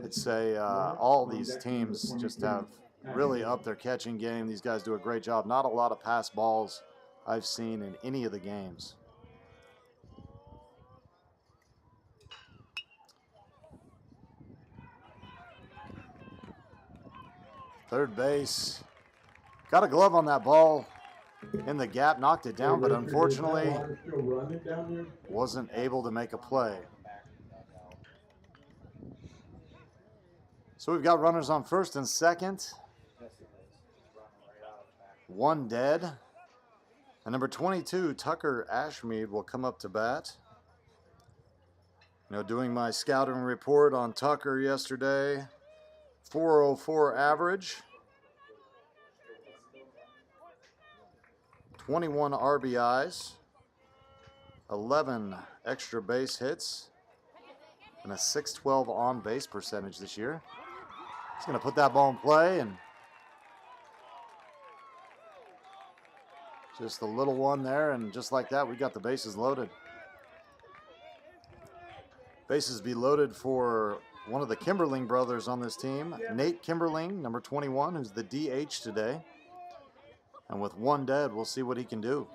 I'd say all these teams just have really upped their catching game. These guys do a great job. Not a lot of pass balls I've seen in any of the games. Third base. Got a glove on that ball in the gap, knocked it down, but unfortunately wasn't able to make a play. So we've got runners on first and second. 1 dead. And number 22, Tucker Ashmead, will come up to bat. You know, doing my scouting report on Tucker yesterday, 404 average, 21 RBIs, 11 extra base hits, and a .612 on base percentage this year. He's going to put that ball in play, and just a little one there, and just like that, we got the bases loaded. Bases be loaded for one of the Kimberling brothers on this team, Nate Kimberling, number 21, who's the DH today. And with 1 dead, we'll see what he can do.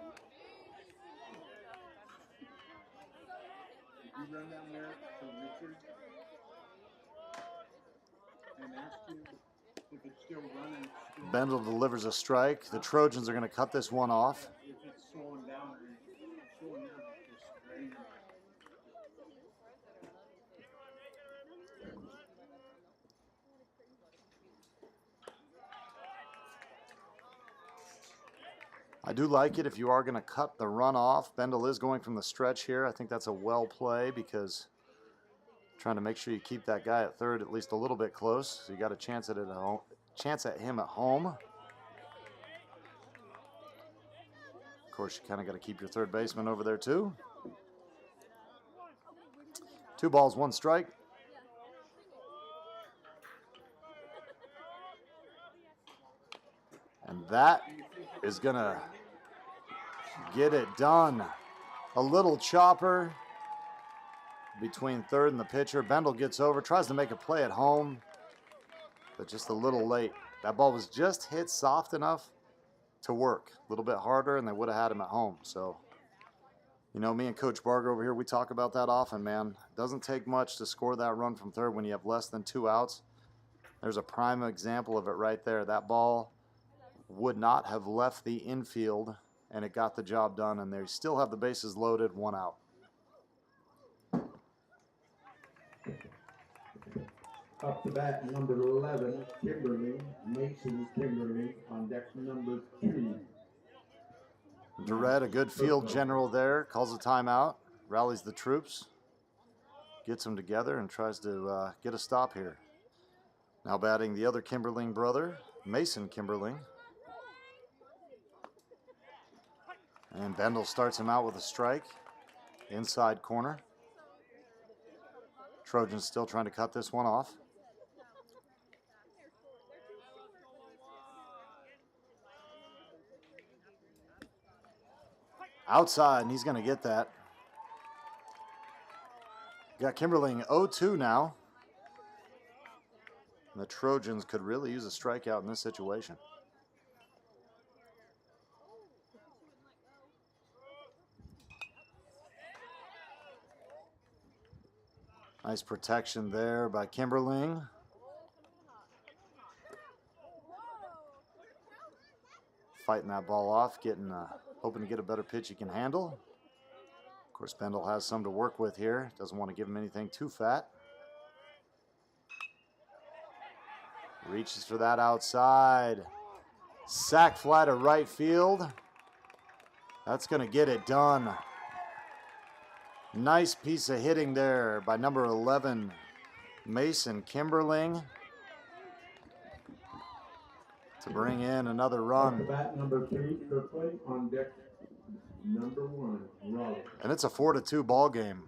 Bendel delivers a strike. The Trojans are going to cut this one off. I do like it if you are going to cut the run off. Bendel is going from the stretch here. I think that's a well play because trying to make sure you keep that guy at third at least a little bit close. So you got a chance at him at home. Of course, you kind of got to keep your third baseman over there too. 2 balls, 1 strike. And that is going to get it done. A little chopper between third and the pitcher. Bendel gets over, tries to make a play at home, but just a little late. That ball was just hit soft enough to work. A little bit harder, and they would have had him at home. So, you know, me and Coach Barger over here, we talk about that often, man. It doesn't take much to score that run from third when you have less than 2 outs. There's a prime example of it right there. That ball would not have left the infield, and it got the job done, and they still have the bases loaded, 1 out. Up to bat, number 11, Kimberly, Mason Kimberly, on deck number 2. Durrett, a good field general there, calls a timeout, rallies the troops, gets them together, and tries to get a stop here. Now batting the other Kimberling brother, Mason Kimberling. And Bendel starts him out with a strike, inside corner. Trojans still trying to cut this one off. Outside, and he's going to get that. Got Kimberling 0-2 now. And the Trojans could really use a strikeout in this situation. Nice protection there by Kimberling. Fighting that ball off, hoping to get a better pitch he can handle. Of course, Bendel has some to work with here. Doesn't want to give him anything too fat. Reaches for that outside. Sack fly to right field. That's going to get it done. Nice piece of hitting there by number 11, Mason Kimberling, to bring in another run. Bat number 2, Kirkland, on deck number 1, Raleigh. And it's a 4-2 ball game.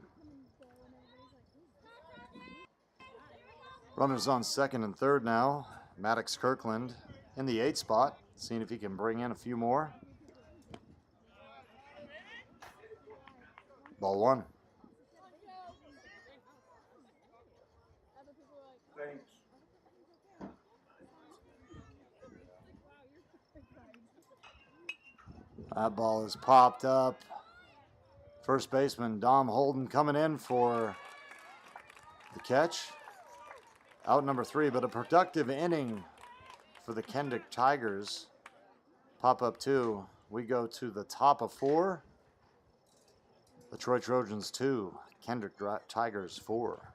Runners on second and third now. Maddox Kirkland in the 8th spot, seeing if he can bring in a few more. Ball 1. Thanks. That ball is popped up. First baseman Dom Holden coming in for the catch. Out number 3, but a productive inning for the Kendrick Tigers. Pop up 2. We go to the top of 4. The Troy Trojans 2, Kendrick Tigers 4.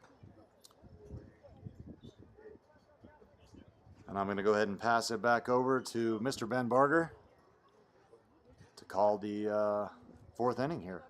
And I'm going to go ahead and pass it back over to Mr. Ben Barger to call the 4th inning here.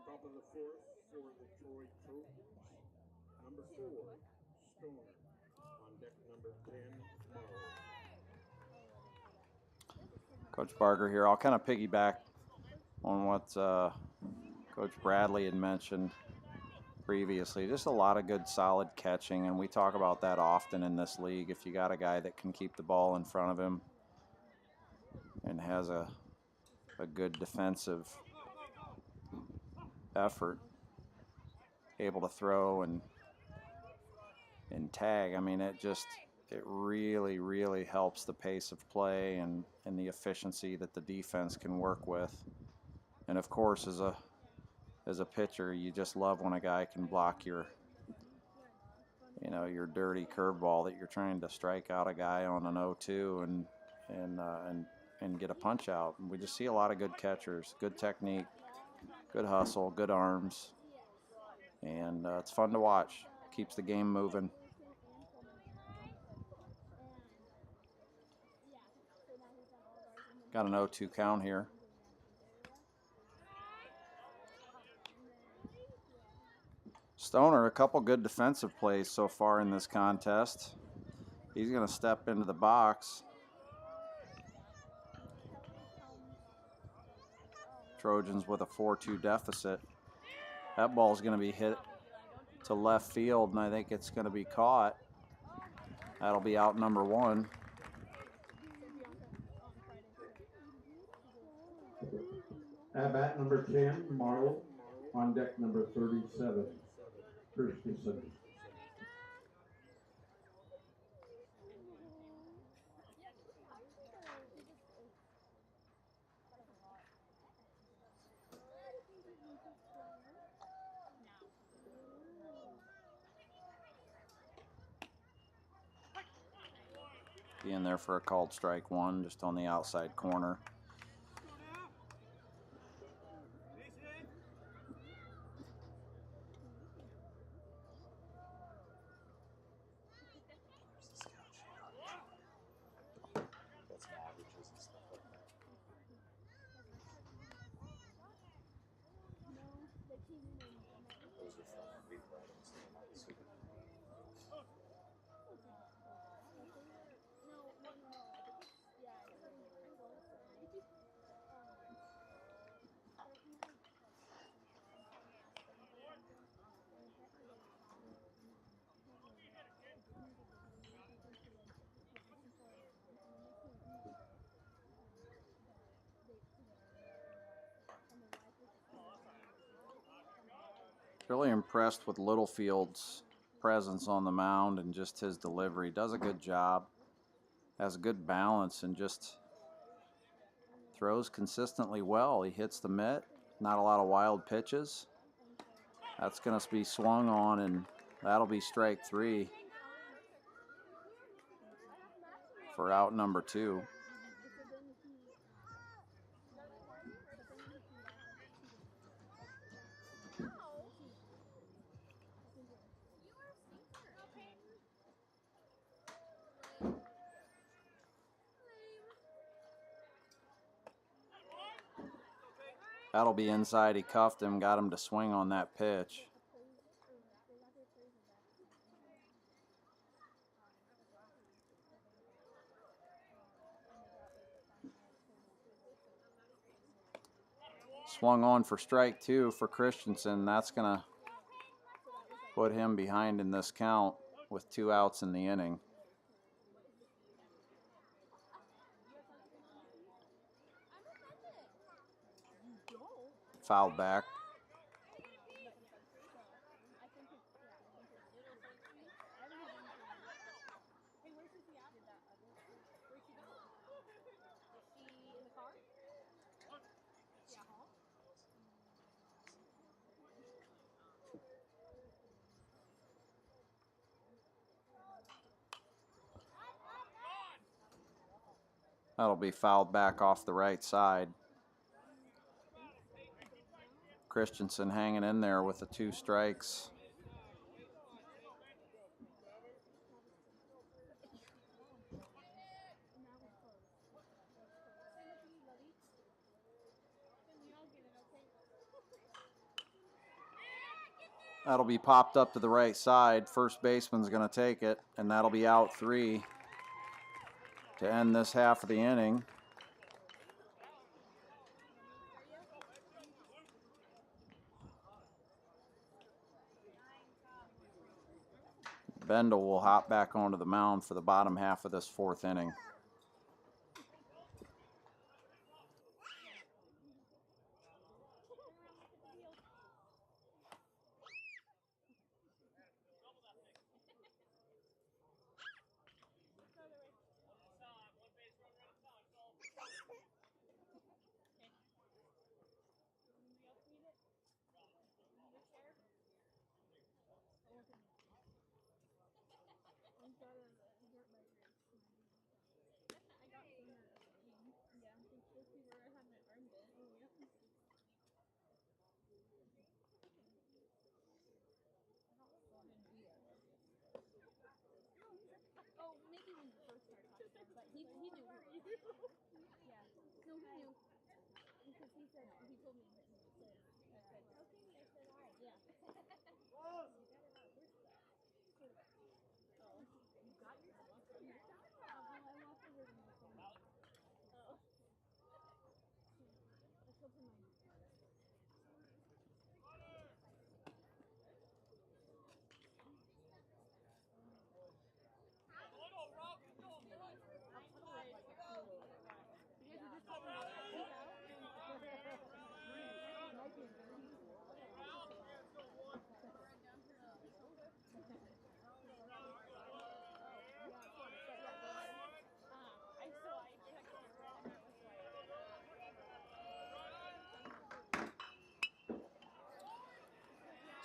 Top of the 4th for the Troy Trojans, number 4, Stoner, on deck number 10, Morrow. Coach Barger here. I'll kind of piggyback on what Coach Bradley had mentioned previously. Just a lot of good, solid catching, and we talk about that often in this league. If you got a guy that can keep the ball in front of him and has a good defensive effort, able to throw and tag, I mean, it really, really helps the pace of play and the efficiency that the defense can work with. And of course, as a pitcher, you just love when a guy can block your dirty curveball that you're trying to strike out a guy on an 0-2 and get a punch out. And we just see a lot of good catchers, good technique, good hustle, good arms, and it's fun to watch. Keeps the game moving. Got an 0-2 count here. Stoner, a couple good defensive plays so far in this contest. He's going to step into the box. Trojans with a 4-2 deficit. That ball's going to be hit to left field, and I think it's going to be caught. That'll be out number 1. At bat number 10, Marlowe. On deck number 37, Christensen. Be in there for a called strike 1, just on the outside corner. Really impressed with Littlefield's presence on the mound and just his delivery. Does a good job, has a good balance, and just throws consistently well. He hits the mitt, not a lot of wild pitches. That's going to be swung on, and that'll be strike 3 for out number 2. That'll be inside. He cuffed him, got him to swing on that pitch. Swung on for strike 2 for Christensen. That's going to put him behind in this count with 2 outs in the inning. Fouled back. That'll be fouled back off the right side. Christensen hanging in there with the 2 strikes. That'll be popped up to the right side. First baseman's going to take it, and that'll be out 3 to end this half of the inning. Bendel will hop back onto the mound for the bottom half of this 4th inning. Because he said, he told me that he said, I said, okay. I said, all right, yeah.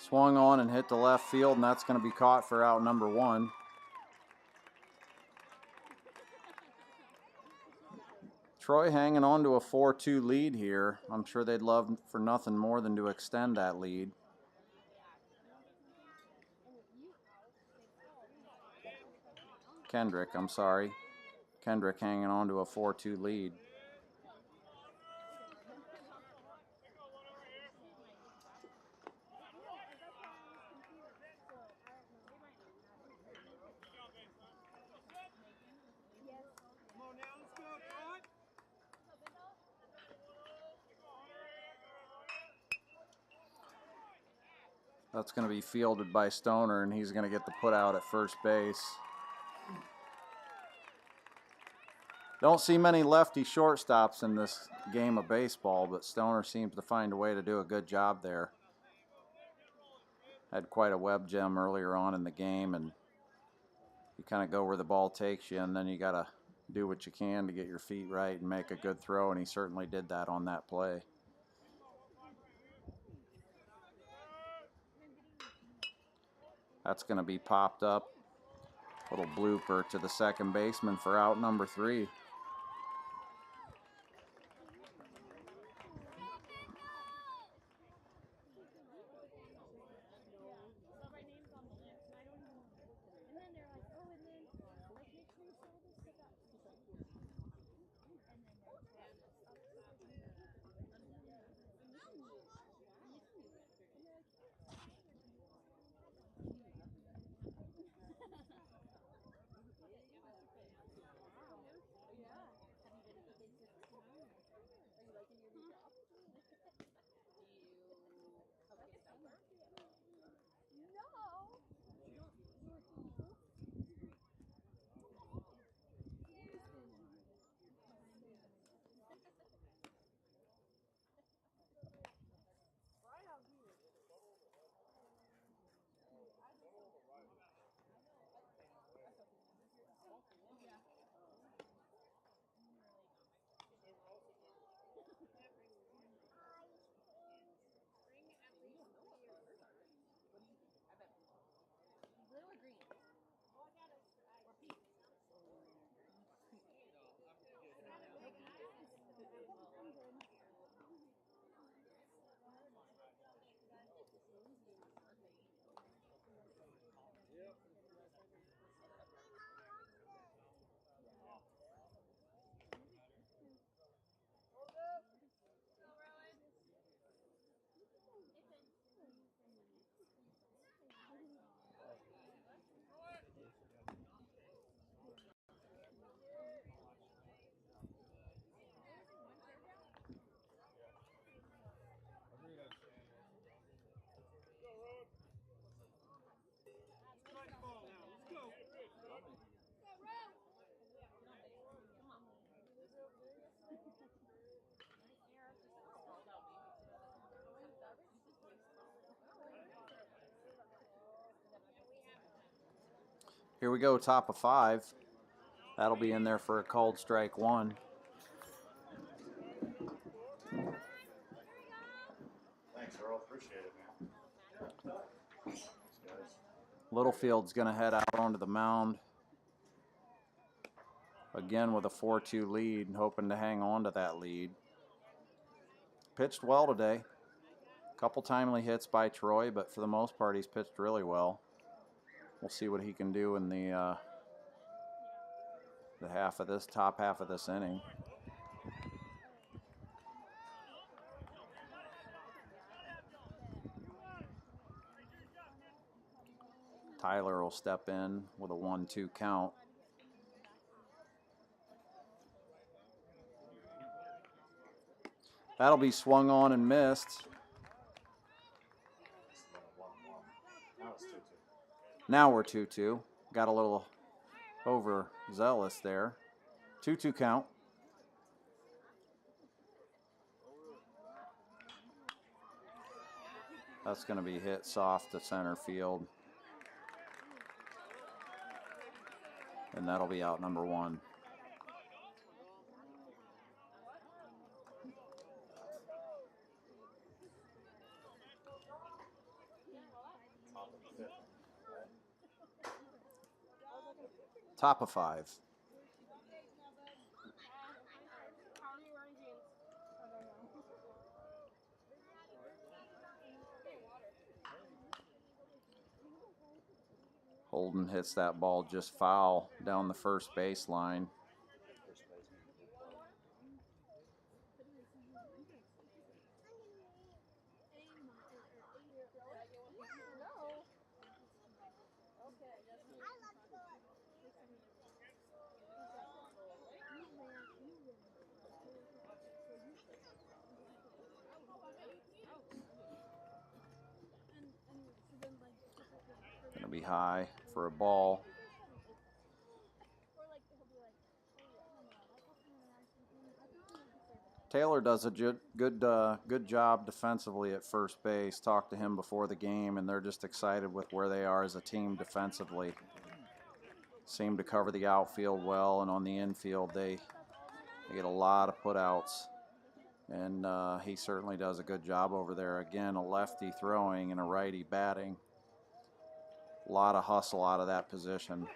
Swung on and hit the left field, and that's going to be caught for out number 1. Troy hanging on to a 4-2 lead here. I'm sure they'd love for nothing more than to extend that lead. Kendrick, I'm sorry. Kendrick hanging on to a 4-2 lead. That's going to be fielded by Stoner, and he's going to get the put out at first base. Don't see many lefty shortstops in this game of baseball, but Stoner seems to find a way to do a good job there. Had quite a web gem earlier on in the game, and you kind of go where the ball takes you, and then you got to do what you can to get your feet right and make a good throw, and he certainly did that on that play. That's going to be popped up. Little blooper to the second baseman for out number 3. Here we go, top of 5. That'll be in there for a called strike 1. Thanks, Earl. Appreciate it, man. Littlefield's going to head out onto the mound. Again with a 4-2 lead, hoping to hang on to that lead. Pitched well today. Couple timely hits by Troy, but for the most part, he's pitched really well. We'll see what he can do in the top half of this inning. Tyler will step in with a 1-2 count. That'll be swung on and missed. Now we're 2-2. Got a little overzealous there. 2-2 count. That's going to be hit soft to center field. And that'll be out number 1. Top of 5. Holden hits that ball just foul down the first baseline. Gonna be high for a ball. Taylor does a good job defensively at first base. Talked to him before the game, and they're just excited with where they are as a team defensively. Seem to cover the outfield well, and on the infield they get a lot of putouts. And he certainly does a good job over there. Again, a lefty throwing and a righty batting. A lot of hustle out of that position.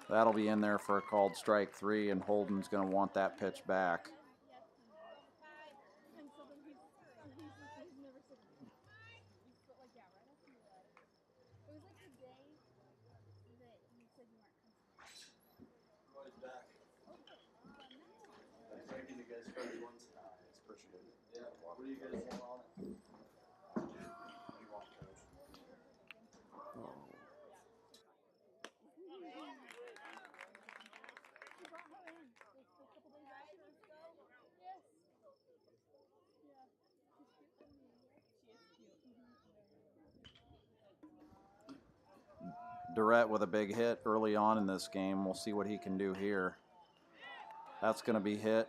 That'll be in there for a called strike 3, and Holden's going to want that pitch back. Durrett with a big hit early on in this game. We'll see what he can do here. That's going to be hit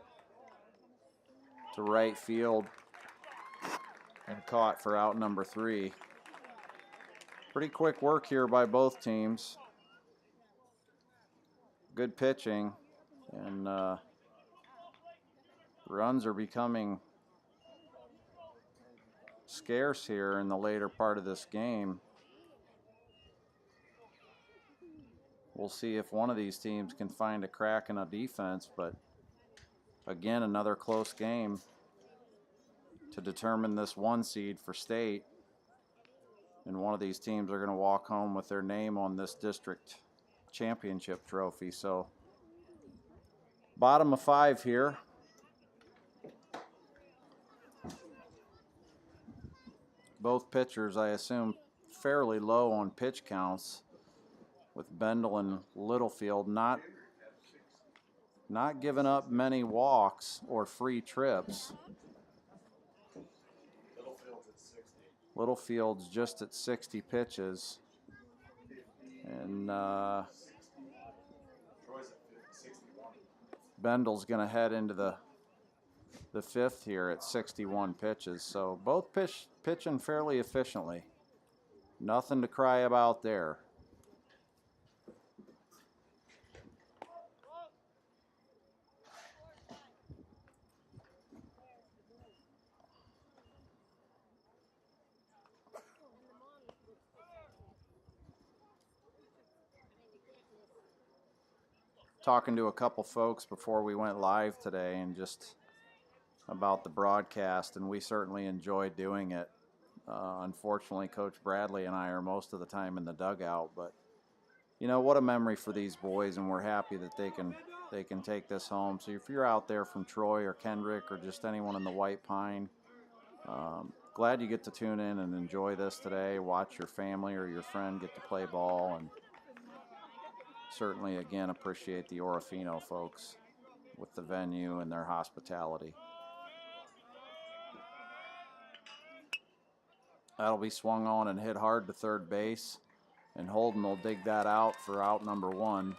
to right field and caught for out number 3. Pretty quick work here by both teams. Good pitching, and runs are becoming scarce here in the later part of this game. We'll see if one of these teams can find a crack in a defense, but again, another close game to determine this 1 seed for state. And one of these teams are going to walk home with their name on this district championship trophy. So bottom of 5 here. Both pitchers, I assume, fairly low on pitch counts, with Bendel and Littlefield not giving up many walks or free trips. Littlefield's just at 60 pitches. And Bendel's going to head into the 5th here at 61 pitches. So both pitching fairly efficiently. Nothing to cry about there. Talking to a couple folks before we went live today, and just about the broadcast, and we certainly enjoy doing it. Unfortunately, Coach Bradley and I are most of the time in the dugout, but you know, what a memory for these boys, and we're happy that they can take this home. So if you're out there from Troy or Kendrick or just anyone in the Whitepine, glad you get to tune in and enjoy this today. Watch your family or your friend get to play ball, and certainly, again, appreciate the Orofino folks with the venue and their hospitality. That'll be swung on and hit hard to third base, and Holden will dig that out for out number 1.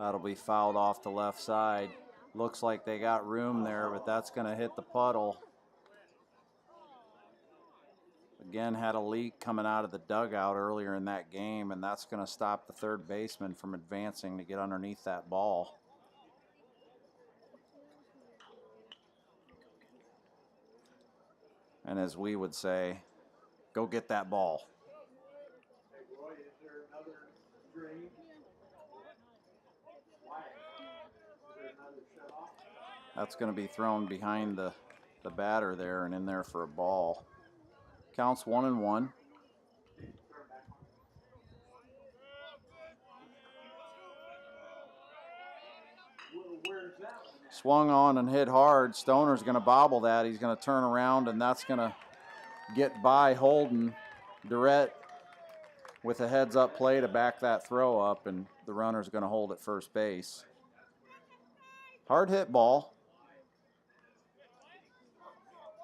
That'll be fouled off the left side. Looks like they got room there, but that's going to hit the puddle. Again, had a leak coming out of the dugout earlier in that game, and that's going to stop the third baseman from advancing to get underneath that ball. And as we would say, go get that ball. That's going to be thrown behind the batter there and in there for a ball. Counts 1-1. Swung on and hit hard. Stoner's going to bobble that. He's going to turn around, and that's going to get by Holden. Durrett with a heads-up play to back that throw up, and the runner's going to hold at first base. Hard hit ball.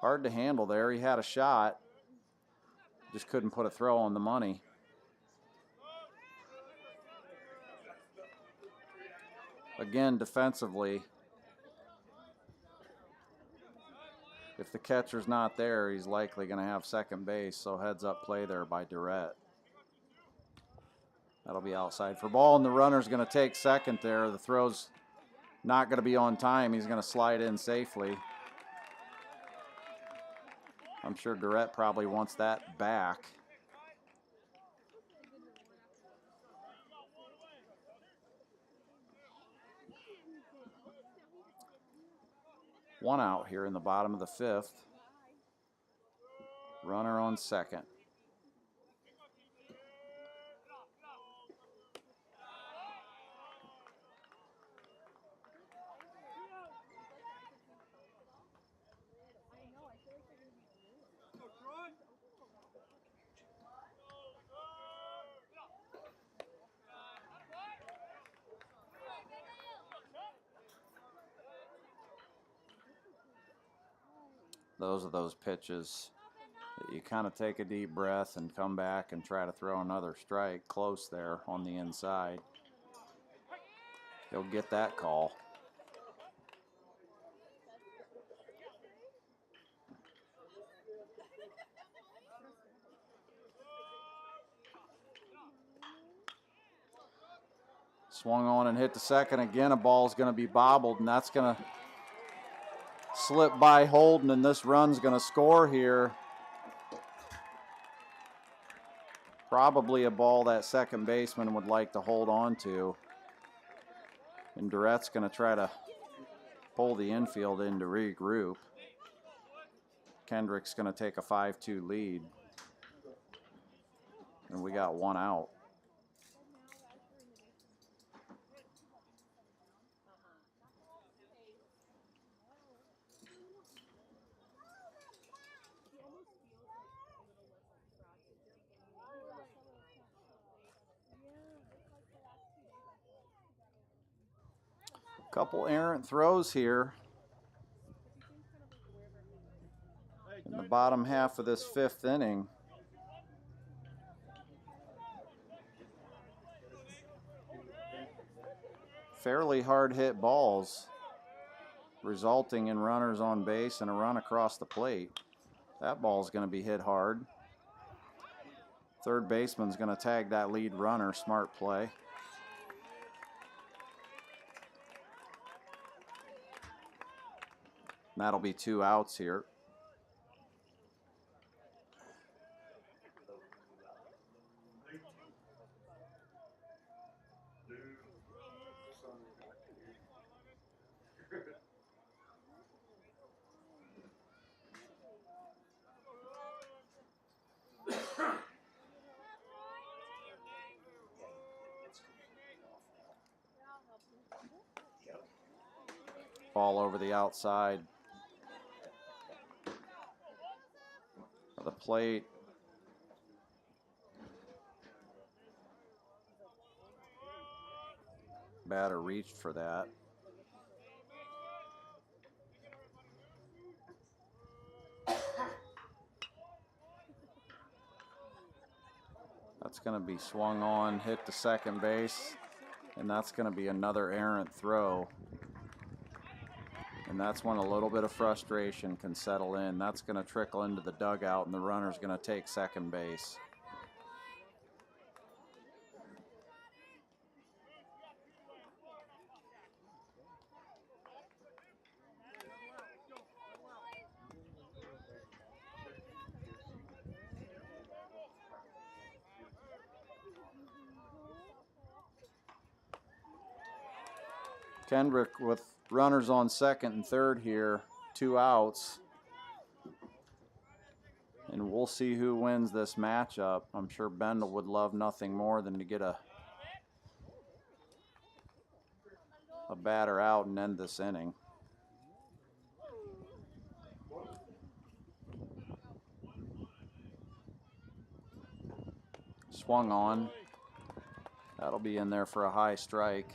Hard to handle there. He had a shot. Just couldn't put a throw on the money. Again, defensively, if the catcher's not there, he's likely going to have second base, so heads up play there by Durrett. That'll be outside for ball, and the runner's going to take second there. The throw's not going to be on time. He's going to slide in safely. I'm sure Durrett probably wants that back. One out here in the bottom of the fifth. Runner on second. Those are those pitches that you kind of take a deep breath and come back and try to throw another strike close there on the inside. He'll get that call. Swung on and hit to second. Again, a ball's going to be bobbled, and that's going to slip by Holden, and this run's going to score here. Probably a ball that second baseman would like to hold on to. And Durrett's going to try to pull the infield in to regroup. Kendrick's going to take a 5-2 lead. And we got one out. Couple errant throws here in the bottom half of this fifth inning. Fairly hard hit balls, resulting in runners on base and a run across the plate. That ball's going to be hit hard. Third baseman's going to tag that lead runner. Smart play. That'll be 2 outs here. Ball over the outside of the plate. Batter reached for that. That's going to be swung on, hit to second base. And that's going to be another errant throw. And that's when a little bit of frustration can settle in. That's going to trickle into the dugout, and the runner's going to take second base. Kendrick with runners on second and third here, 2 outs. And we'll see who wins this matchup. I'm sure Bendel would love nothing more than to get a batter out and end this inning. Swung on. That'll be in there for a high strike.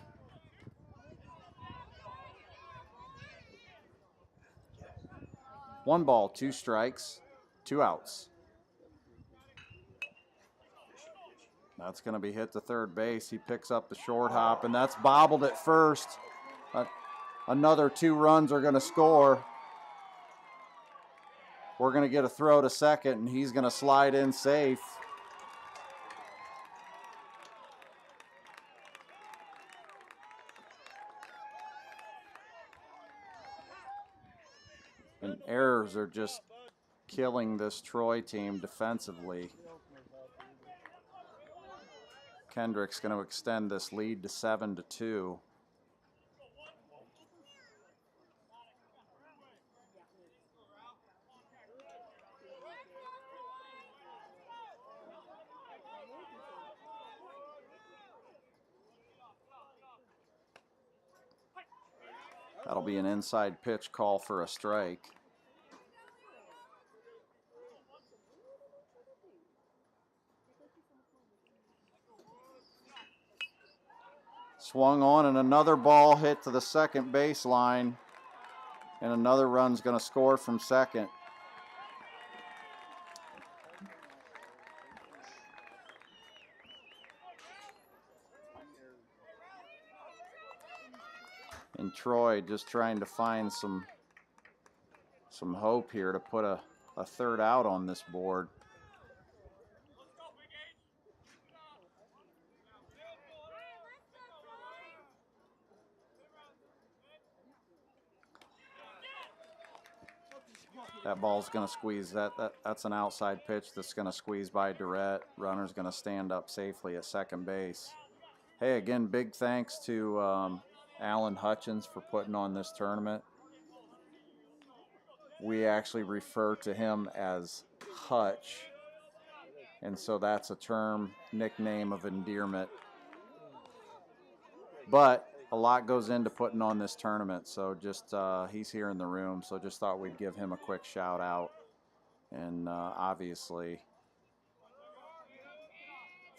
One ball, 2 strikes, 2 outs. That's going to be hit to third base. He picks up the short hop, and that's bobbled at first. Another 2 runs are going to score. We're going to get a throw to second, and he's going to slide in safe. And errors are just killing this Troy team defensively. Kendrick's going to extend this lead to 7-2. That'll be an inside pitch call for a strike. Swung on, and another ball hit to the second baseline, and another run's going to score from second. And Troy just trying to find some hope here to put a third out on this board. That ball's going to squeeze. That's an outside pitch that's going to squeeze by Durrett. Runner's going to stand up safely at second base. Hey, again, big thanks to Alan Hutchins for putting on this tournament. We actually refer to him as Hutch, and so that's a term, nickname of endearment. But a lot goes into putting on this tournament, so just he's here in the room, so just thought we'd give him a quick shout out. And obviously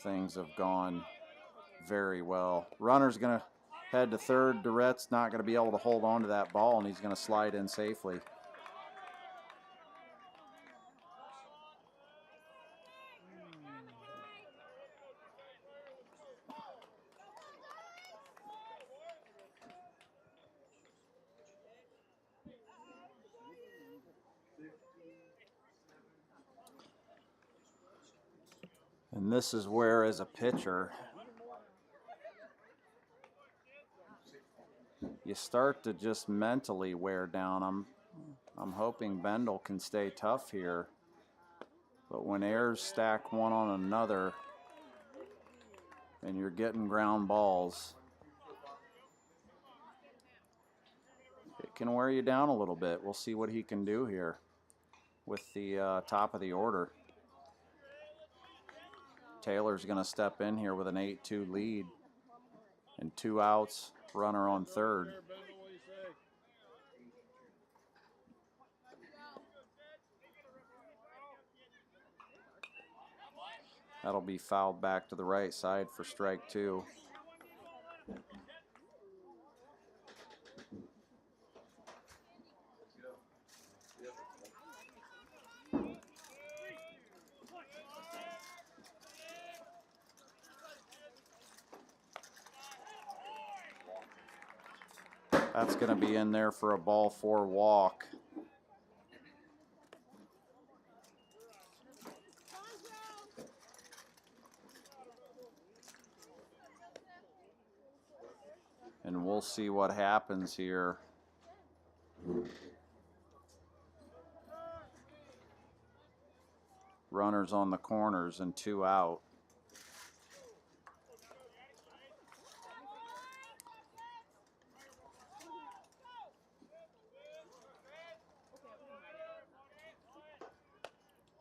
things have gone very well. Runner's going to head to third. Durrett's not going to be able to hold on to that ball, and he's going to slide in safely. And this is where, as a pitcher, you start to just mentally wear down. I'm hoping Bendel can stay tough here, but when errors stack one on another and you're getting ground balls, it can wear you down a little bit. We'll see what he can do here with the top of the order. Taylor's going to step in here with an 8-2 lead and 2 outs, runner on third. That'll be fouled back to the right side for strike 2. That's going to be in there for a ball 4 walk. And we'll see what happens here. Runners on the corners and 2 out.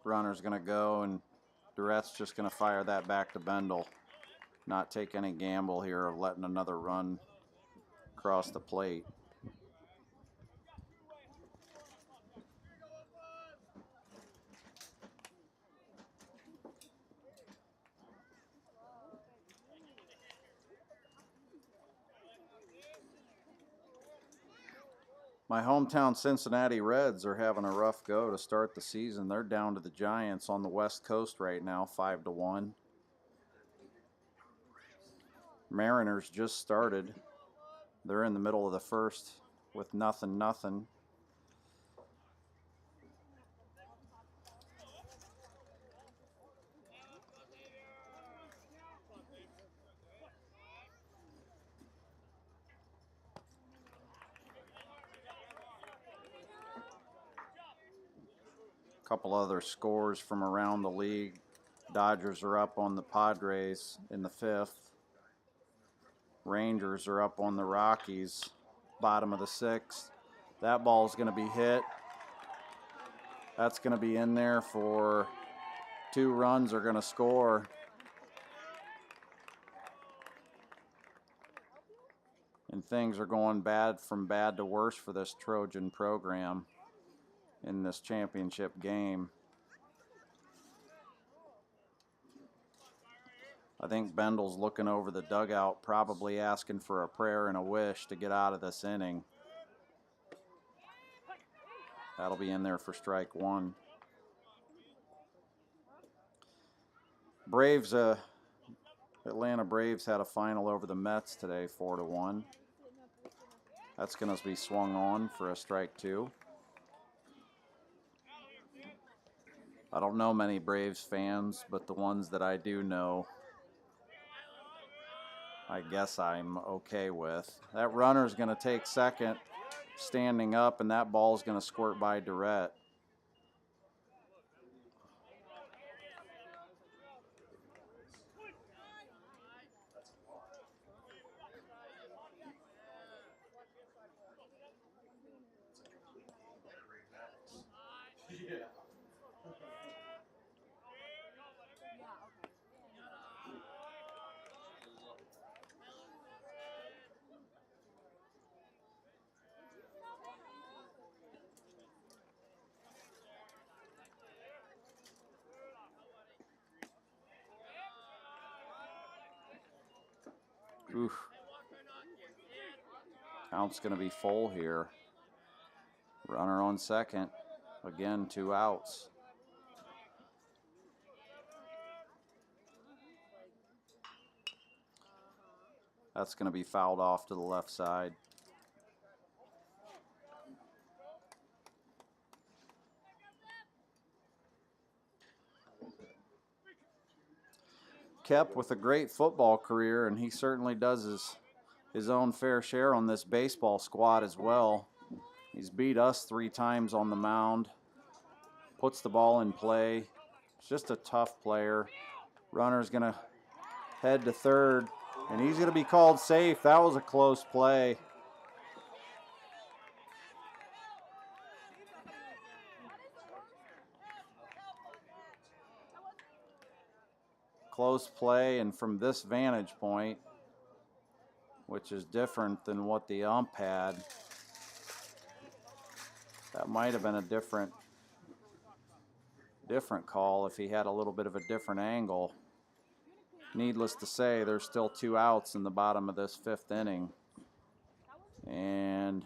Runner's going to go, and Durette's just going to fire that back to Bendel. Not take any gamble here of letting another run cross the plate. My hometown Cincinnati Reds are having a rough go to start the season. They're down to the Giants on the West Coast right now, 5-1. Mariners just started. They're in the middle of the first with 0-0. Couple other scores from around the league. Dodgers are up on the Padres in the 5th. Rangers are up on the Rockies, bottom of the 6th. That ball's going to be hit. That's going to be in there for 2 runs are going to score. And things are going from bad to worse for this Trojan program in this championship game. I think Bendel's looking over the dugout, probably asking for a prayer and a wish to get out of this inning. That'll be in there for strike 1. Braves, Atlanta Braves had a final over the Mets today, 4-1. That's going to be swung on for a strike 2. I don't know many Braves fans, but the ones that I do know, I guess I'm okay with. That runner's going to take second, standing up, and that ball's going to squirt by Durrett. Oof. Count's going to be full here. Runner on second. Again, 2 outs. That's going to be fouled off to the left side. Kep with a great football career, and he certainly does his own fair share on this baseball squad as well. He's beat us 3 times on the mound, puts the ball in play. He's just a tough player. Runner's going to head to third, and he's going to be called safe. That was a close play. Close play, and from this vantage point, which is different than what the ump had, that might have been a different call if he had a little bit of a different angle. Needless to say, there's still 2 outs in the bottom of this 5th inning. And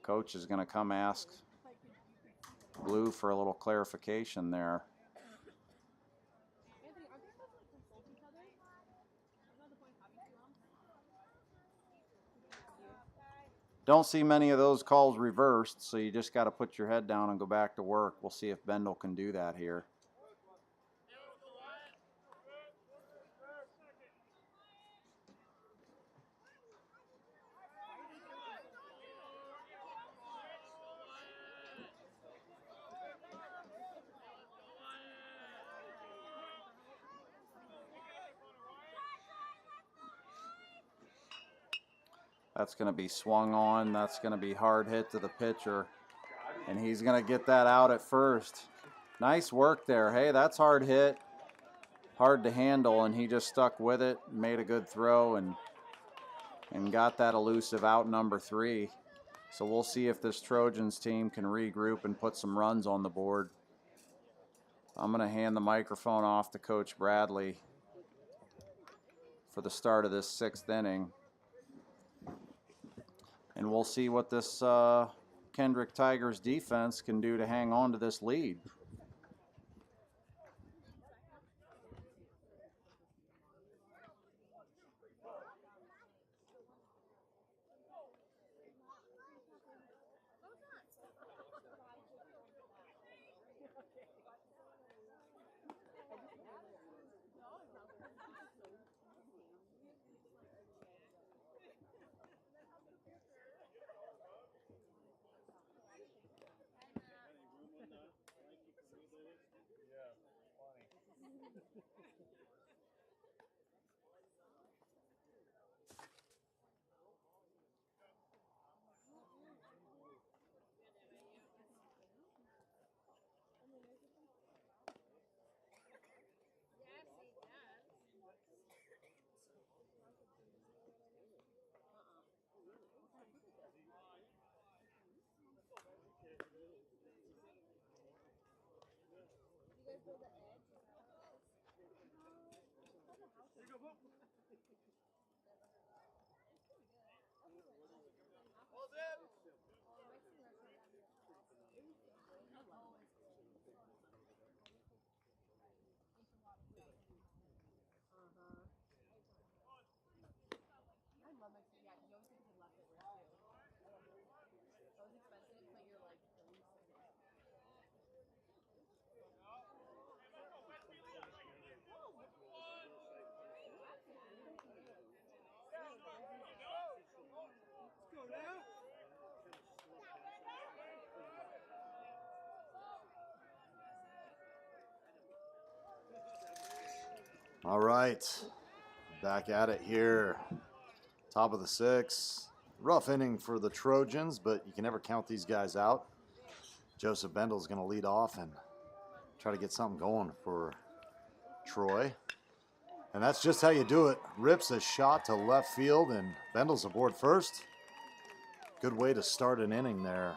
coach is going to come ask Blue for a little clarification there. don't see many of those calls reversed, so you just got to put your head down and go back to work. We'll see if Bendel can do that here. That's going to be swung on. That's going to be hard hit to the pitcher. And he's going to get that out at first. Nice work there. Hey, that's hard hit. Hard to handle, and he just stuck with it, made a good throw, and got that elusive out number 3. So we'll see if this Trojans team can regroup and put some runs on the board. I'm going to hand the microphone off to Coach Bradley for the start of this 6th inning. And we'll see what this Kendrick Tigers defense can do to hang on to this lead. All right, back at it here. Top of the 6th. Rough inning for the Trojans, but you can never count these guys out. Joseph Bendel's going to lead off and try to get something going for Troy. And that's just how you do it. Rips a shot to left field, and Bendel's aboard first. Good way to start an inning there.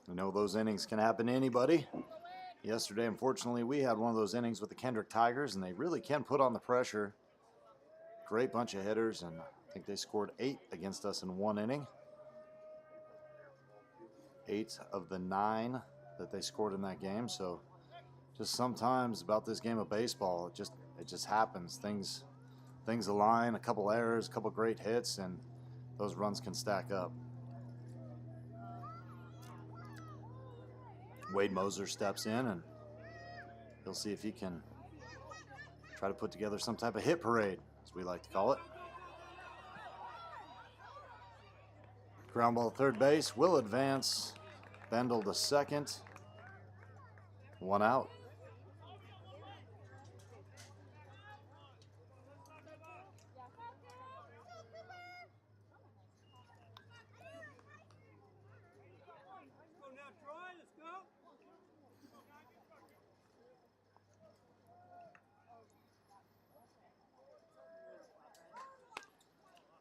You know those innings can happen to anybody. Yesterday, unfortunately, we had one of those innings with the Kendrick Tigers, and they really can put on the pressure. Great bunch of hitters, and I think they scored 8 against us in 1 inning. 8 of the 9 that they scored in that game. So just sometimes about this game of baseball, it just happens. Things align, a couple errors, a couple great hits, and those runs can stack up. Wade Moser steps in, and he'll see if he can try to put together some type of hit parade, as we like to call it. Ground ball to third base, will advance. Bendel to second. 1 out.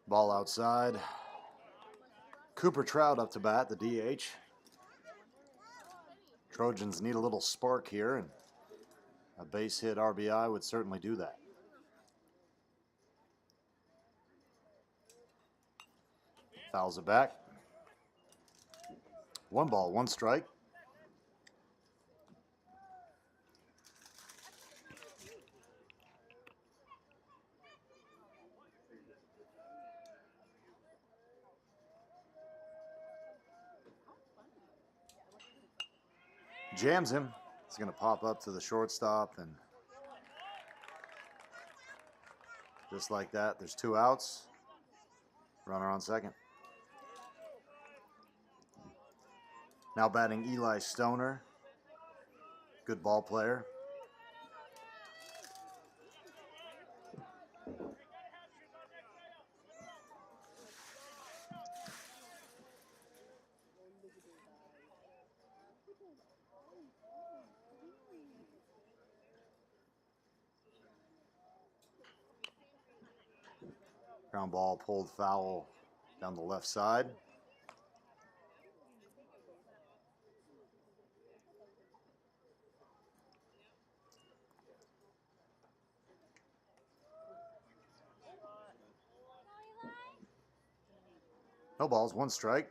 Ball outside. Cooper Trout up to bat, the DH. Trojans need a little spark here, and a base hit RBI would certainly do that. Fouls it back. 1 ball, 1 strike. Jams him. He's going to pop up to the shortstop, and just like that, there's 2 outs. Runner on second. Now batting Eli Stoner. Good ball player. Ground ball pulled foul down the left side. No balls, 1 strike.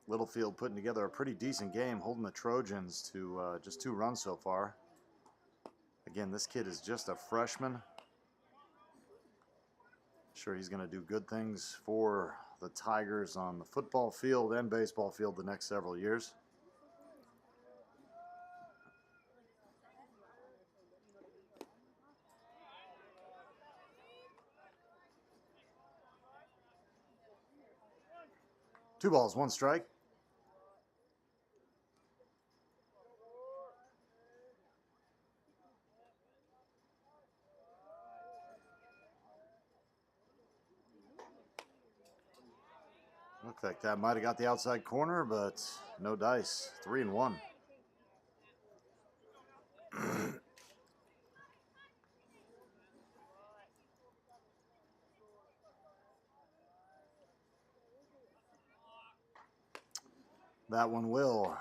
Littlefield putting together a pretty decent game, holding the Trojans to just 2 runs so far. Again, this kid is just a freshman. Sure, he's going to do good things for the Tigers on the football field and baseball field the next several years. Two balls, 1 strike. Looks like that might have got the outside corner, but no dice. 3-1. That one will.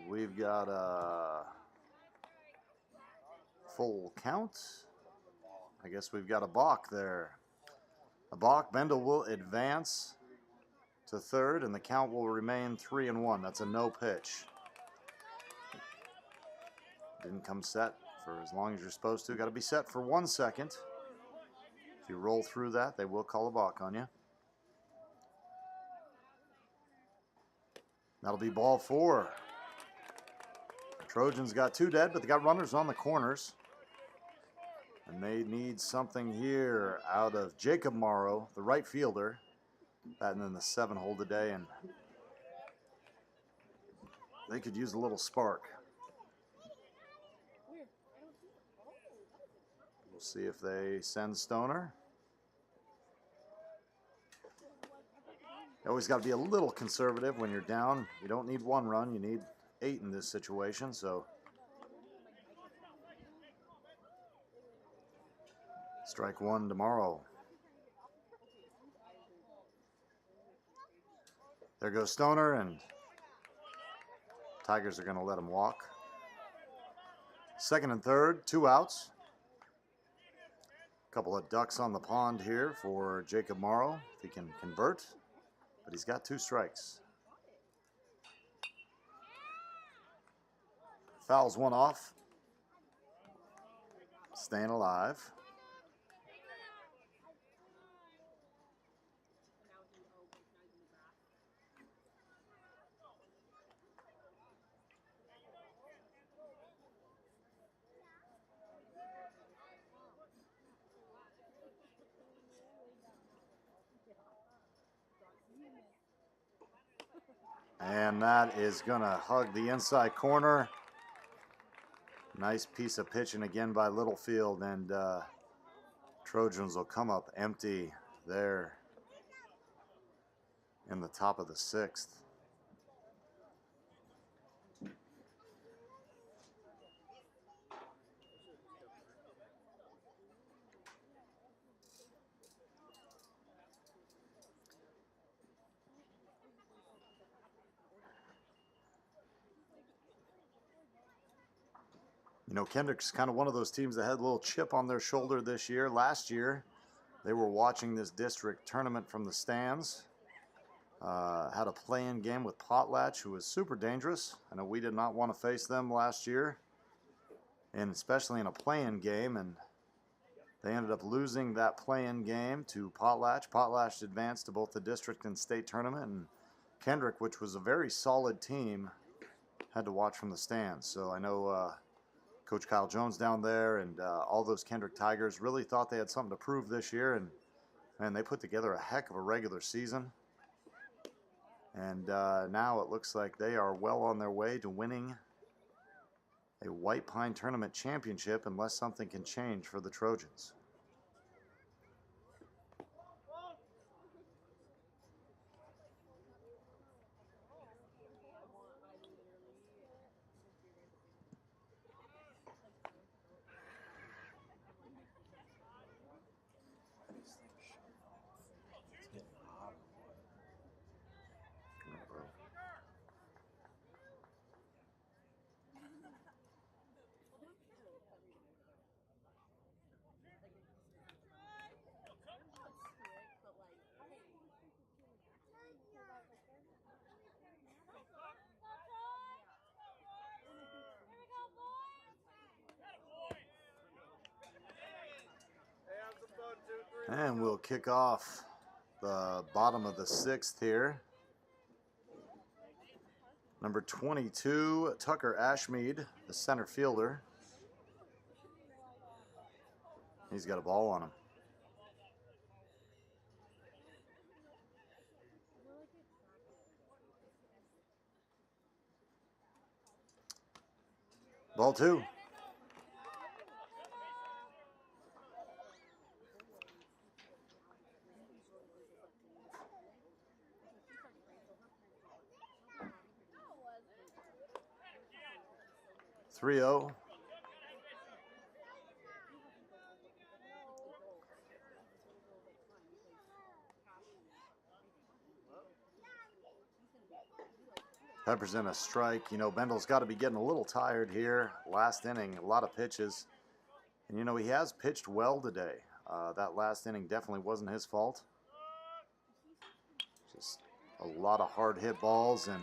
We've got a full count. I guess we've got a balk there. A balk. Bendel will advance to third, and the count will remain 3-1. That's a no pitch. Didn't come set for as long as you're supposed to. Got to be set for 1 second. If you roll through that, they will call a balk on you. That'll be ball 4. Trojans got 2 dead, but they got runners on the corners. And they need something here out of Jacob Morrow, the right fielder, batting in the 7-hole today, and they could use a little spark. We'll see if they send Stoner. You always got to be a little conservative when you're down. You don't need 1 run, you need 8 in this situation, so strike 1 tomorrow. There goes Stoner, and Tigers are going to let him walk. Second and third, 2 outs. A couple of ducks on the pond here for Jacob Morrow, if he can convert, but he's got 2 strikes. Fouls 1 off. Staying alive. And that is going to hug the inside corner. Nice piece of pitching again by Littlefield, and Trojans will come up empty there in the top of the 6th. You know, Kendrick's kind of one of those teams that had a little chip on their shoulder this year. Last year, they were watching this district tournament from the stands. Had a play-in game with Potlatch, who was super dangerous. I know we did not want to face them last year, and especially in a play-in game, and they ended up losing that play-in game to Potlatch. Potlatch advanced to both the district and state tournament, and Kendrick, which was a very solid team, had to watch from the stands. So I know Coach Kyle Jones down there and all those Kendrick Tigers really thought they had something to prove this year, and man, they put together a heck of a regular season. And now it looks like they are well on their way to winning a Whitepine Tournament championship unless something can change for the Trojans. And we'll kick off the bottom of the 6th here. Number 22, Tucker Ashmead, the center fielder. He's got a ball on him. Ball 2. Three-0. Peppers in a strike. You know, Bendel's got to be getting a little tired here. Last inning, a lot of pitches. And, you know, he has pitched well today. That last inning definitely wasn't his fault. Just a lot of hard hit balls and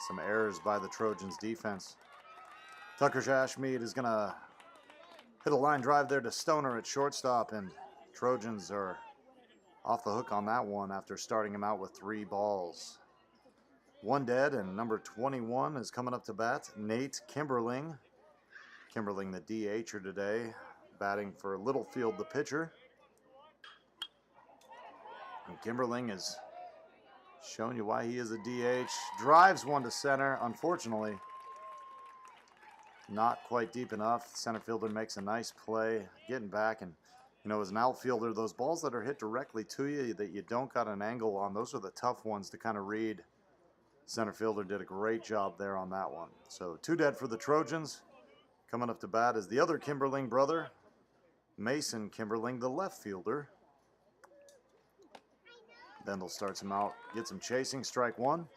some errors by the Trojans defense. Tucker Ashmead is going to hit a line drive there to Stoner at shortstop, and Trojans are off the hook on that one after starting him out with 3 balls. 1 dead, and number 21 is coming up to bat, Nate Kimberling. Kimberling, the DH'er today, batting for Littlefield, the pitcher. And Kimberling is showing you why he is a DH. Drives one to center, unfortunately. Not quite deep enough. The center fielder makes a nice play, getting back. And, you know, as an outfielder, those balls that are hit directly to you that you don't got an angle on, those are the tough ones to kind of read. Center fielder did a great job there on that one. So 2 dead for the Trojans. Coming up to bat is the other Kimberling brother, Mason Kimberling, the left fielder. Bendel starts him out, gets him chasing, strike 1.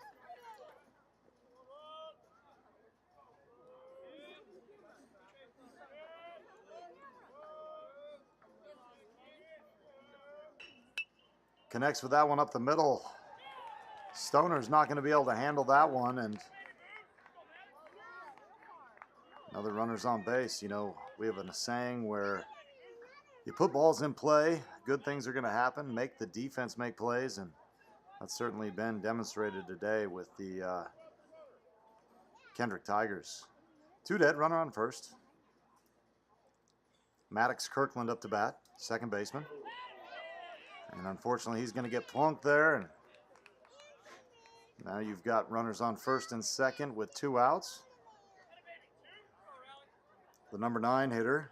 Connects with that one up the middle. Stoner's not going to be able to handle that one, and another runner's on base. You know, we have a saying where you put balls in play, good things are going to happen. Make the defense make plays, and that's certainly been demonstrated today with the Kendrick Tigers. 2 dead, runner on first. Maddox Kirkland up to bat, second baseman. And unfortunately, he's going to get plunked there. And now you've got runners on first and second with 2 outs. The number 9 hitter.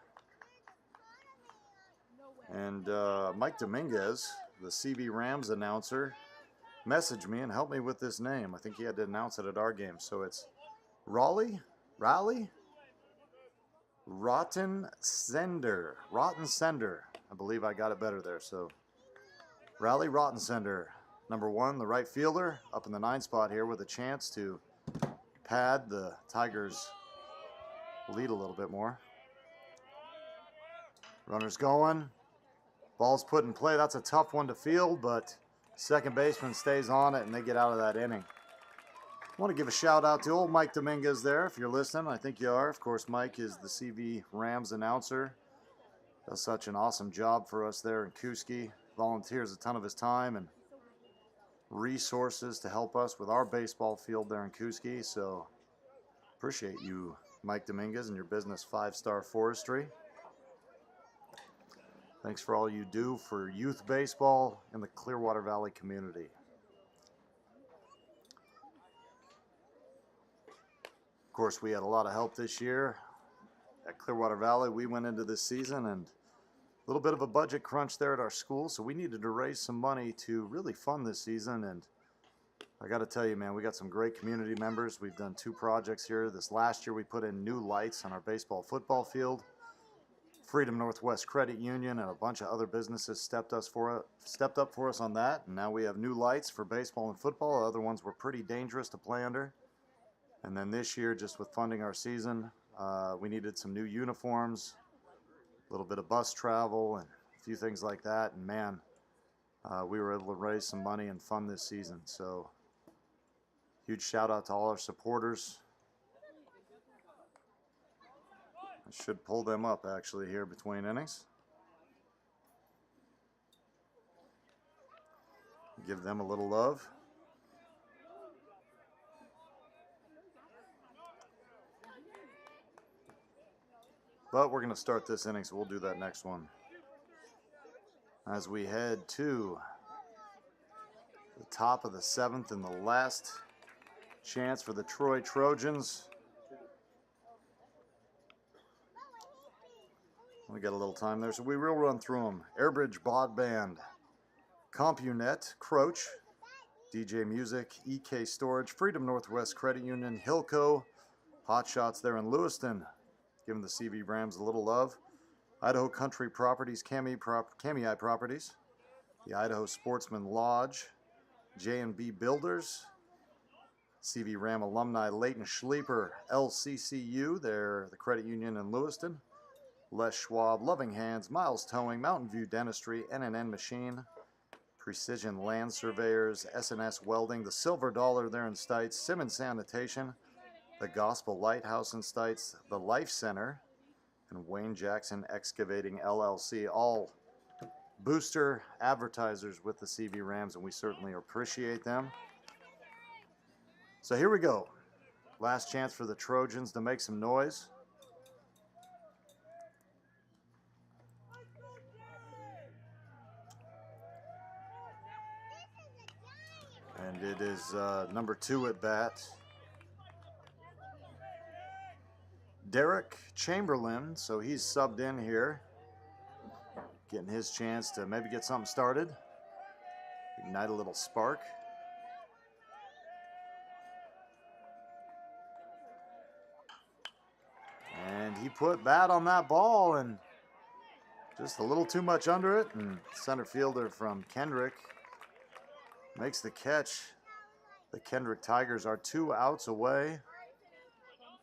And Mike Dominguez, the CB Rams announcer, messaged me and helped me with this name. I think he had to announce it at our game. So it's Raleigh? Rotten Sender. I believe I got it better there. So Raleigh Rottensender, number 1, the right fielder, up in the 9 spot here with a chance to pad the Tigers' lead a little bit more. Runners going. Ball's put in play. That's a tough one to field, but second baseman stays on it and they get out of that inning. I want to give a shout out to old Mike Dominguez there. If you're listening, I think you are. Of course, Mike is the CV Rams announcer. Does such an awesome job for us there in Kuski. Volunteers a ton of his time, and resources to help us with our baseball field there in Kuski. So appreciate you, Mike Dominguez, and your business 5-Star Forestry. Thanks for all you do for youth baseball in the Clearwater Valley community. Of course, we had a lot of help this year at Clearwater Valley. We went into this season and a little bit of a budget crunch there at our school, so we needed to raise some money to really fund this season. And I got to tell you, man, we got some great community members. We've done 2 projects here. This last year, we put in new lights on our baseball football field. Freedom Northwest Credit Union and a bunch of other businesses stepped up for us on that. And now we have new lights for baseball and football. The other ones were pretty dangerous to play under. And then this year, just with funding our season, we needed some new uniforms, a little bit of bus travel, and a few things like that. And man, we were able to raise some money and fund this season. So huge shout out to all our supporters. I should pull them up actually here between innings. Give them a little love. But we're going to start this inning, so we'll do that next one. As we head to the top of the 7th and the last chance for the Troy Trojans. We got a little time there, so we will run through them. Airbridge Broadband, CompuNet, Croach, DJ Music, EK Storage, Freedom Northwest Credit Union, Hilco, Hot Shots there in Lewiston, giving the CV Rams a little love. Idaho Country Properties, Camii Properties, the Idaho Sportsman Lodge, J&B Builders, CV Ram alumni Leighton Schleeper, LCCU, they're the credit union in Lewiston, Les Schwab, Loving Hands, Miles Towing, Mountain View Dentistry, NNN Machine, Precision Land Surveyors, SNS Welding, the Silver Dollar there in Stites, Simmons Sanitation, the Gospel Lighthouse in Stites, the Life Center, and Wayne Jackson Excavating LLC, all booster advertisers with the CV Rams, and we certainly appreciate them. So here we go. Last chance for the Trojans to make some noise. And it is number 2 at bat, Derek Chamberlain. So he's subbed in here, getting his chance to maybe get something started, ignite a little spark. And he put bat on that ball and just a little too much under it, and center fielder from Kendrick makes the catch. The Kendrick Tigers are 2 outs away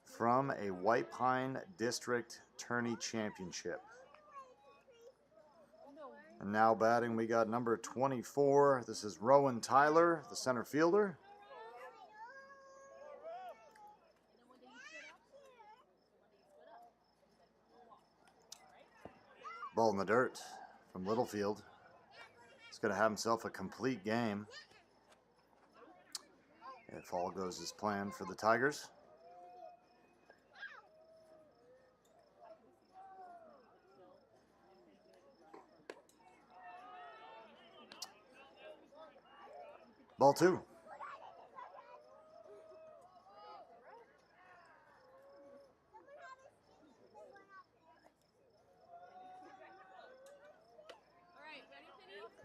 from a Whitepine District Tourney Championship. And now batting, we got number 24. This is Rowan Tyler, the center fielder. Ball in the dirt from Littlefield. He's going to have himself a complete game if all goes as planned for the Tigers. Ball 2.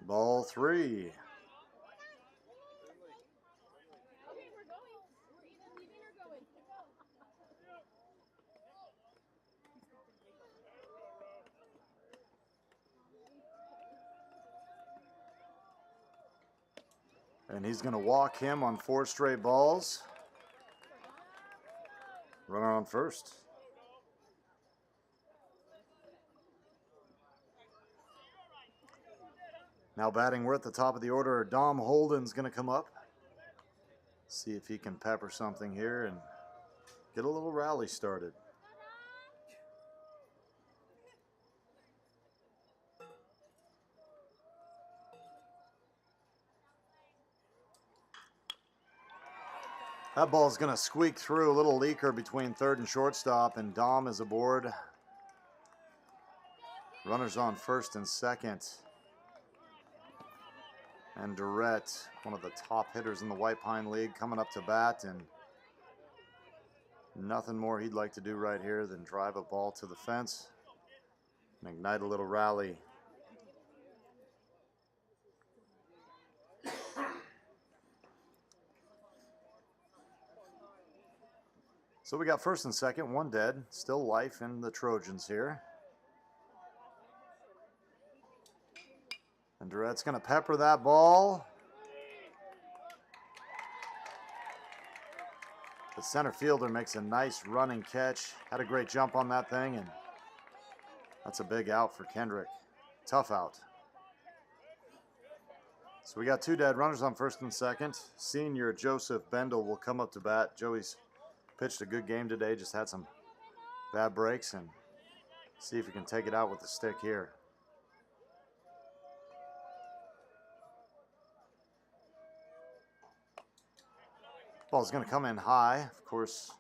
Ball 3. And he's going to walk him on 4 straight balls. Runner on first. Now batting, we're at the top of the order. Dom Holden's going to come up. See if he can pepper something here and get a little rally started. That ball's going to squeak through. A little leaker between third and shortstop, and Dom is aboard. Runners on first and second. And Durrett, one of the top hitters in the Whitepine League, coming up to bat, and nothing more he'd like to do right here than drive a ball to the fence and ignite a little rally. So we got first and second, one dead. Still life in the Trojans here. And Durrett's going to pepper that ball. The center fielder makes a nice running catch. Had a great jump on that thing, and that's a big out for Kendrick. Tough out. So we got two dead runners on first and second. Senior Joseph Bendel will come up to bat. Joey's pitched a good game today, just had some bad breaks, and see if he can take it out with the stick here. Ball's going to come in high. Of course,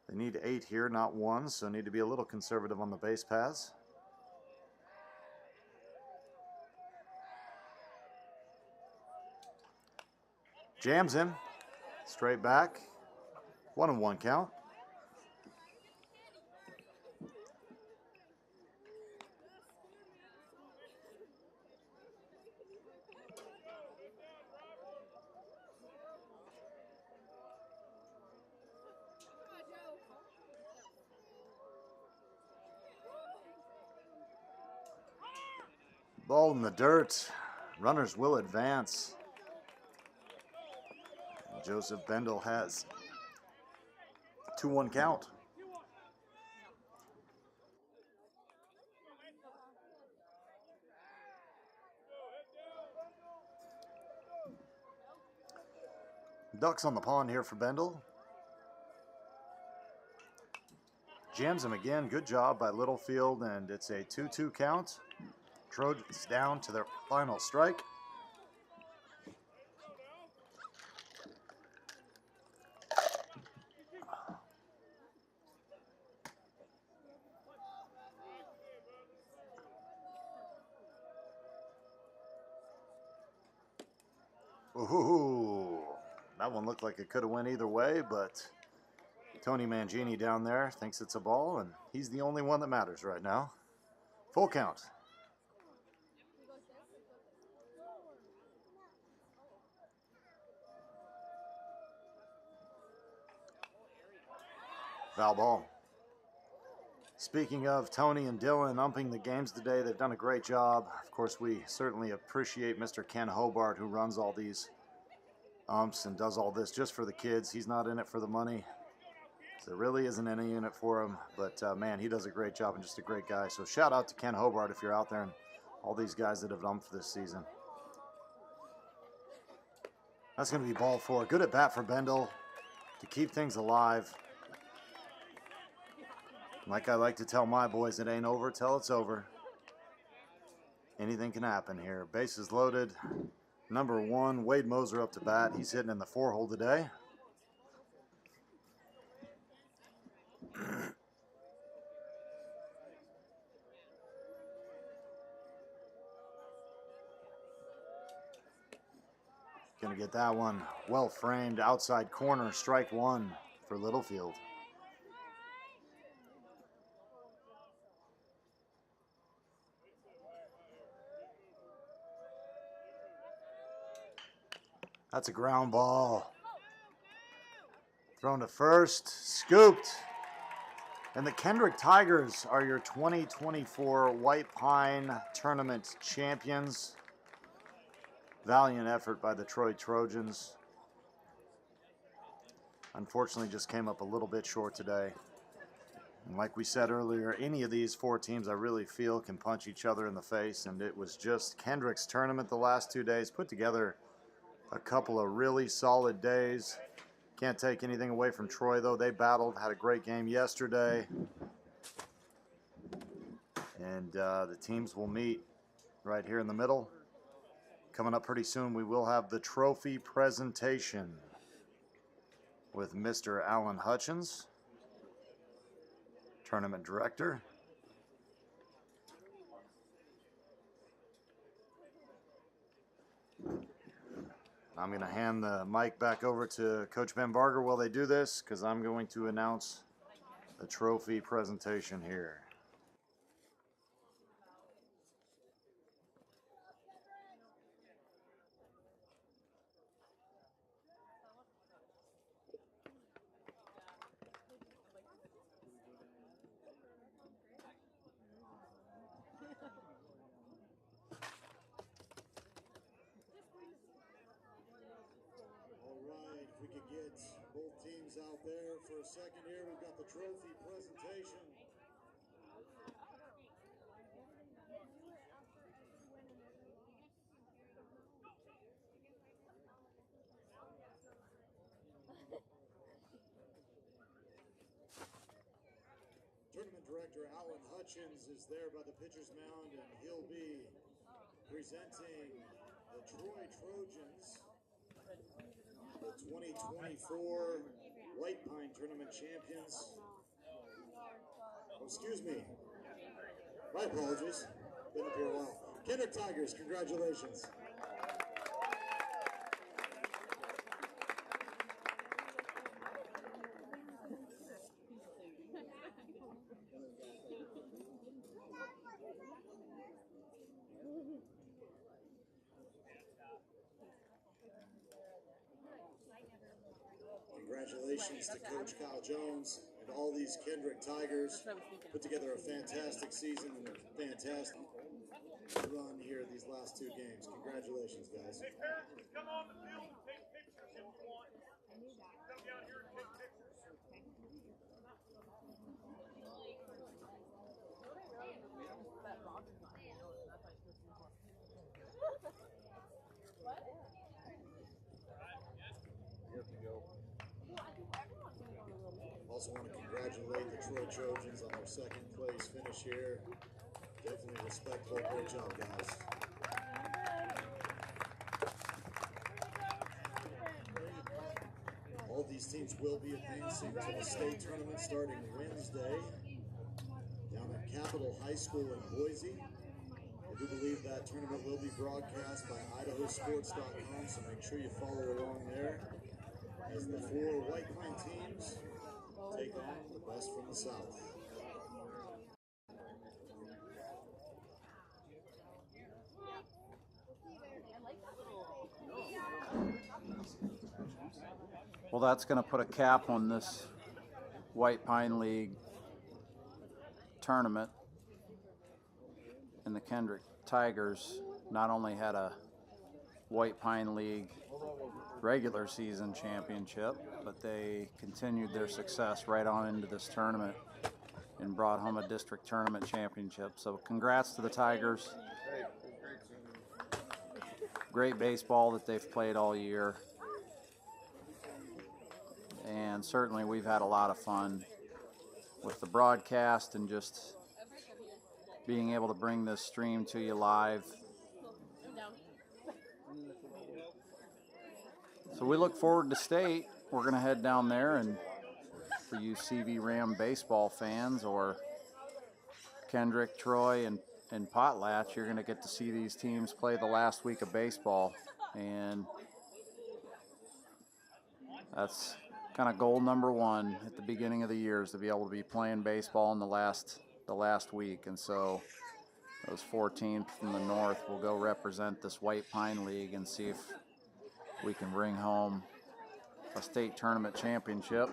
they need 8 here, not 1, so need to be a little conservative on the base paths. Jams him. Straight back. 1-1 count. Ball in the dirt. Runners will advance. Joseph Bendel has 2-1 count. Ducks on the pond here for Bendel. Jams him again. Good job by Littlefield, and it's a 2-2 count. Trojans down to their final strike. Ooh, that one looked like it could have went either way, but Tony Mangini down there thinks it's a ball, and he's the only one that matters right now. Full count. Foul ball. Speaking of Tony and Dylan umping the games today, they've done a great job. Of course, we certainly appreciate Mr. Ken Hobart, who runs all these umps and does all this just for the kids. He's not in it for the money. So there really isn't any in it for him. But, man, he does a great job and just a great guy. So shout out to Ken Hobart if you're out there and all these guys that have umped this season. That's going to be ball 4. Good at bat for Bendel to keep things alive. Like I like to tell my boys, it ain't over till it's over. Anything can happen here. Bases loaded. Number 1, Wade Moser up to bat. He's hitting in the 4-hole today. Gonna get that one well framed. Outside corner, strike 1 for Littlefield. That's a ground ball. Thrown to first, scooped. And the Kendrick Tigers are your 2024 Whitepine Tournament champions. Valiant effort by the Troy Trojans. Unfortunately, just came up a little bit short today. And like we said earlier, any of these 4 teams I really feel can punch each other in the face. And it was just Kendrick's tournament the last 2 days. Put together a couple of really solid days. Can't take anything away from Troy, though. They battled, had a great game yesterday. And the teams will meet right here in the middle. Coming up pretty soon, we will have the trophy presentation. with Mr. Alan Hutchins, tournament director. I'm going to hand the mic back over to Coach Ben Barger while they do this, because I'm going to announce the trophy presentation here. All right, if we could get both teams out there for a second here, we've got the trophy presentation. Tournament director Alan Hutchins is there by the pitcher's mound, and he'll be presenting the Troy Trojans, the 2024 Whitepine Tournament champions. Oh, excuse me. My apologies. Been up here a while. Kendrick Tigers, congratulations. Congratulations to Coach Kyle Jones and all these Kendrick Tigers. Put together a fantastic season and a fantastic run here these last two games. Congratulations, guys. Hey, parents, just come on the field and take pictures if you want. Come down here and take pictures. Also want to congratulate the Troy Trojans on their second place finish here. Definitely respectful. Great job, guys. All these teams will be advancing to the state tournament starting Wednesday down at Capitol High School in Boise. I do believe that tournament will be broadcast by idahosports.com, so make sure you follow along there as the four Whitepine teams take on the best from the South. Well, that's going to put a cap on this Whitepine League tournament. And the Kendrick Tigers not only had a Whitepine League regular season championship, but they continued their success right on into this tournament and brought home a district tournament championship. So congrats to the Tigers. Great baseball that they've played all year. And certainly we've had a lot of fun with the broadcast and just being able to bring this stream to you live. So we look forward to state. We're going to head down there, and for you CV Ram baseball fans or Kendrick, Troy, and Potlatch, you're going to get to see these teams play the last week of baseball. And that's kind of goal number one at the beginning of the year, is to be able to be playing baseball in the last week. And so those 4 teams from the north will go represent this Whitepine League and see if we can bring home a state tournament championship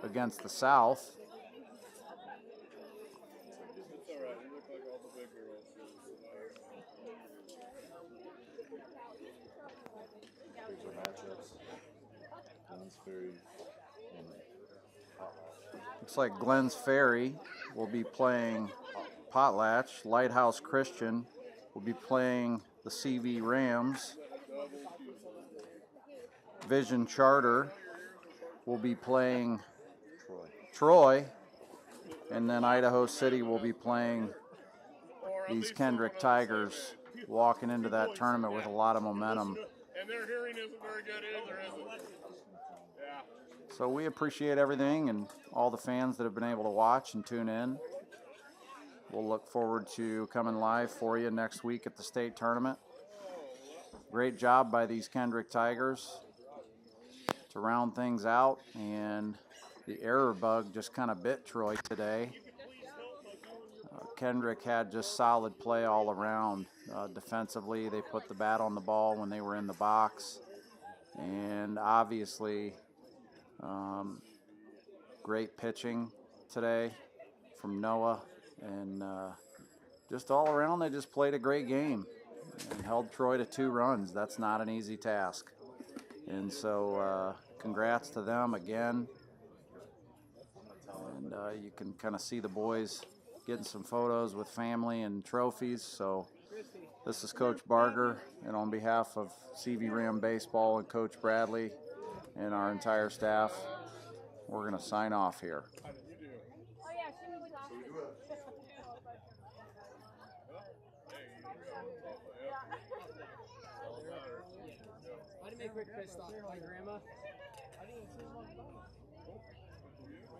against the South. Looks like Glenn's Ferry will be playing Potlatch. Lighthouse Christian will be playing the CV Rams. Vision Charter will be playing Troy. And then Idaho City will be playing these Kendrick Tigers, walking into that tournament with a lot of momentum. And their hearing isn't very good either, is it? Yeah. So we appreciate everything and all the fans that have been able to watch and tune in. We'll look forward to coming live for you next week at the state tournament. Great job by these Kendrick Tigers to round things out, and the error bug just kind of bit Troy today. Kendrick had just solid play all around. Defensively, they put the bat on the ball when they were in the box, and obviously great pitching today from Noah, and just all around they just played a great game and held Troy to 2 runs. That's not an easy task, and so congrats to them again. And you can kind of see the boys getting some photos with family and trophies. So this is Coach Barger, and on behalf of CV Ram Baseball and Coach Bradley and our entire staff, we're going to sign off here. I didn't make quick pitch stop. My grandma. My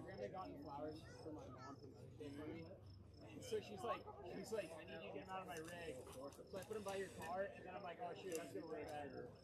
grandma got me flowers for my mom for Mother's Day for me. And so she's like, I need you to get them out of my rig. So I put them by your car, and then I'm like, oh shoot, that's gonna work better.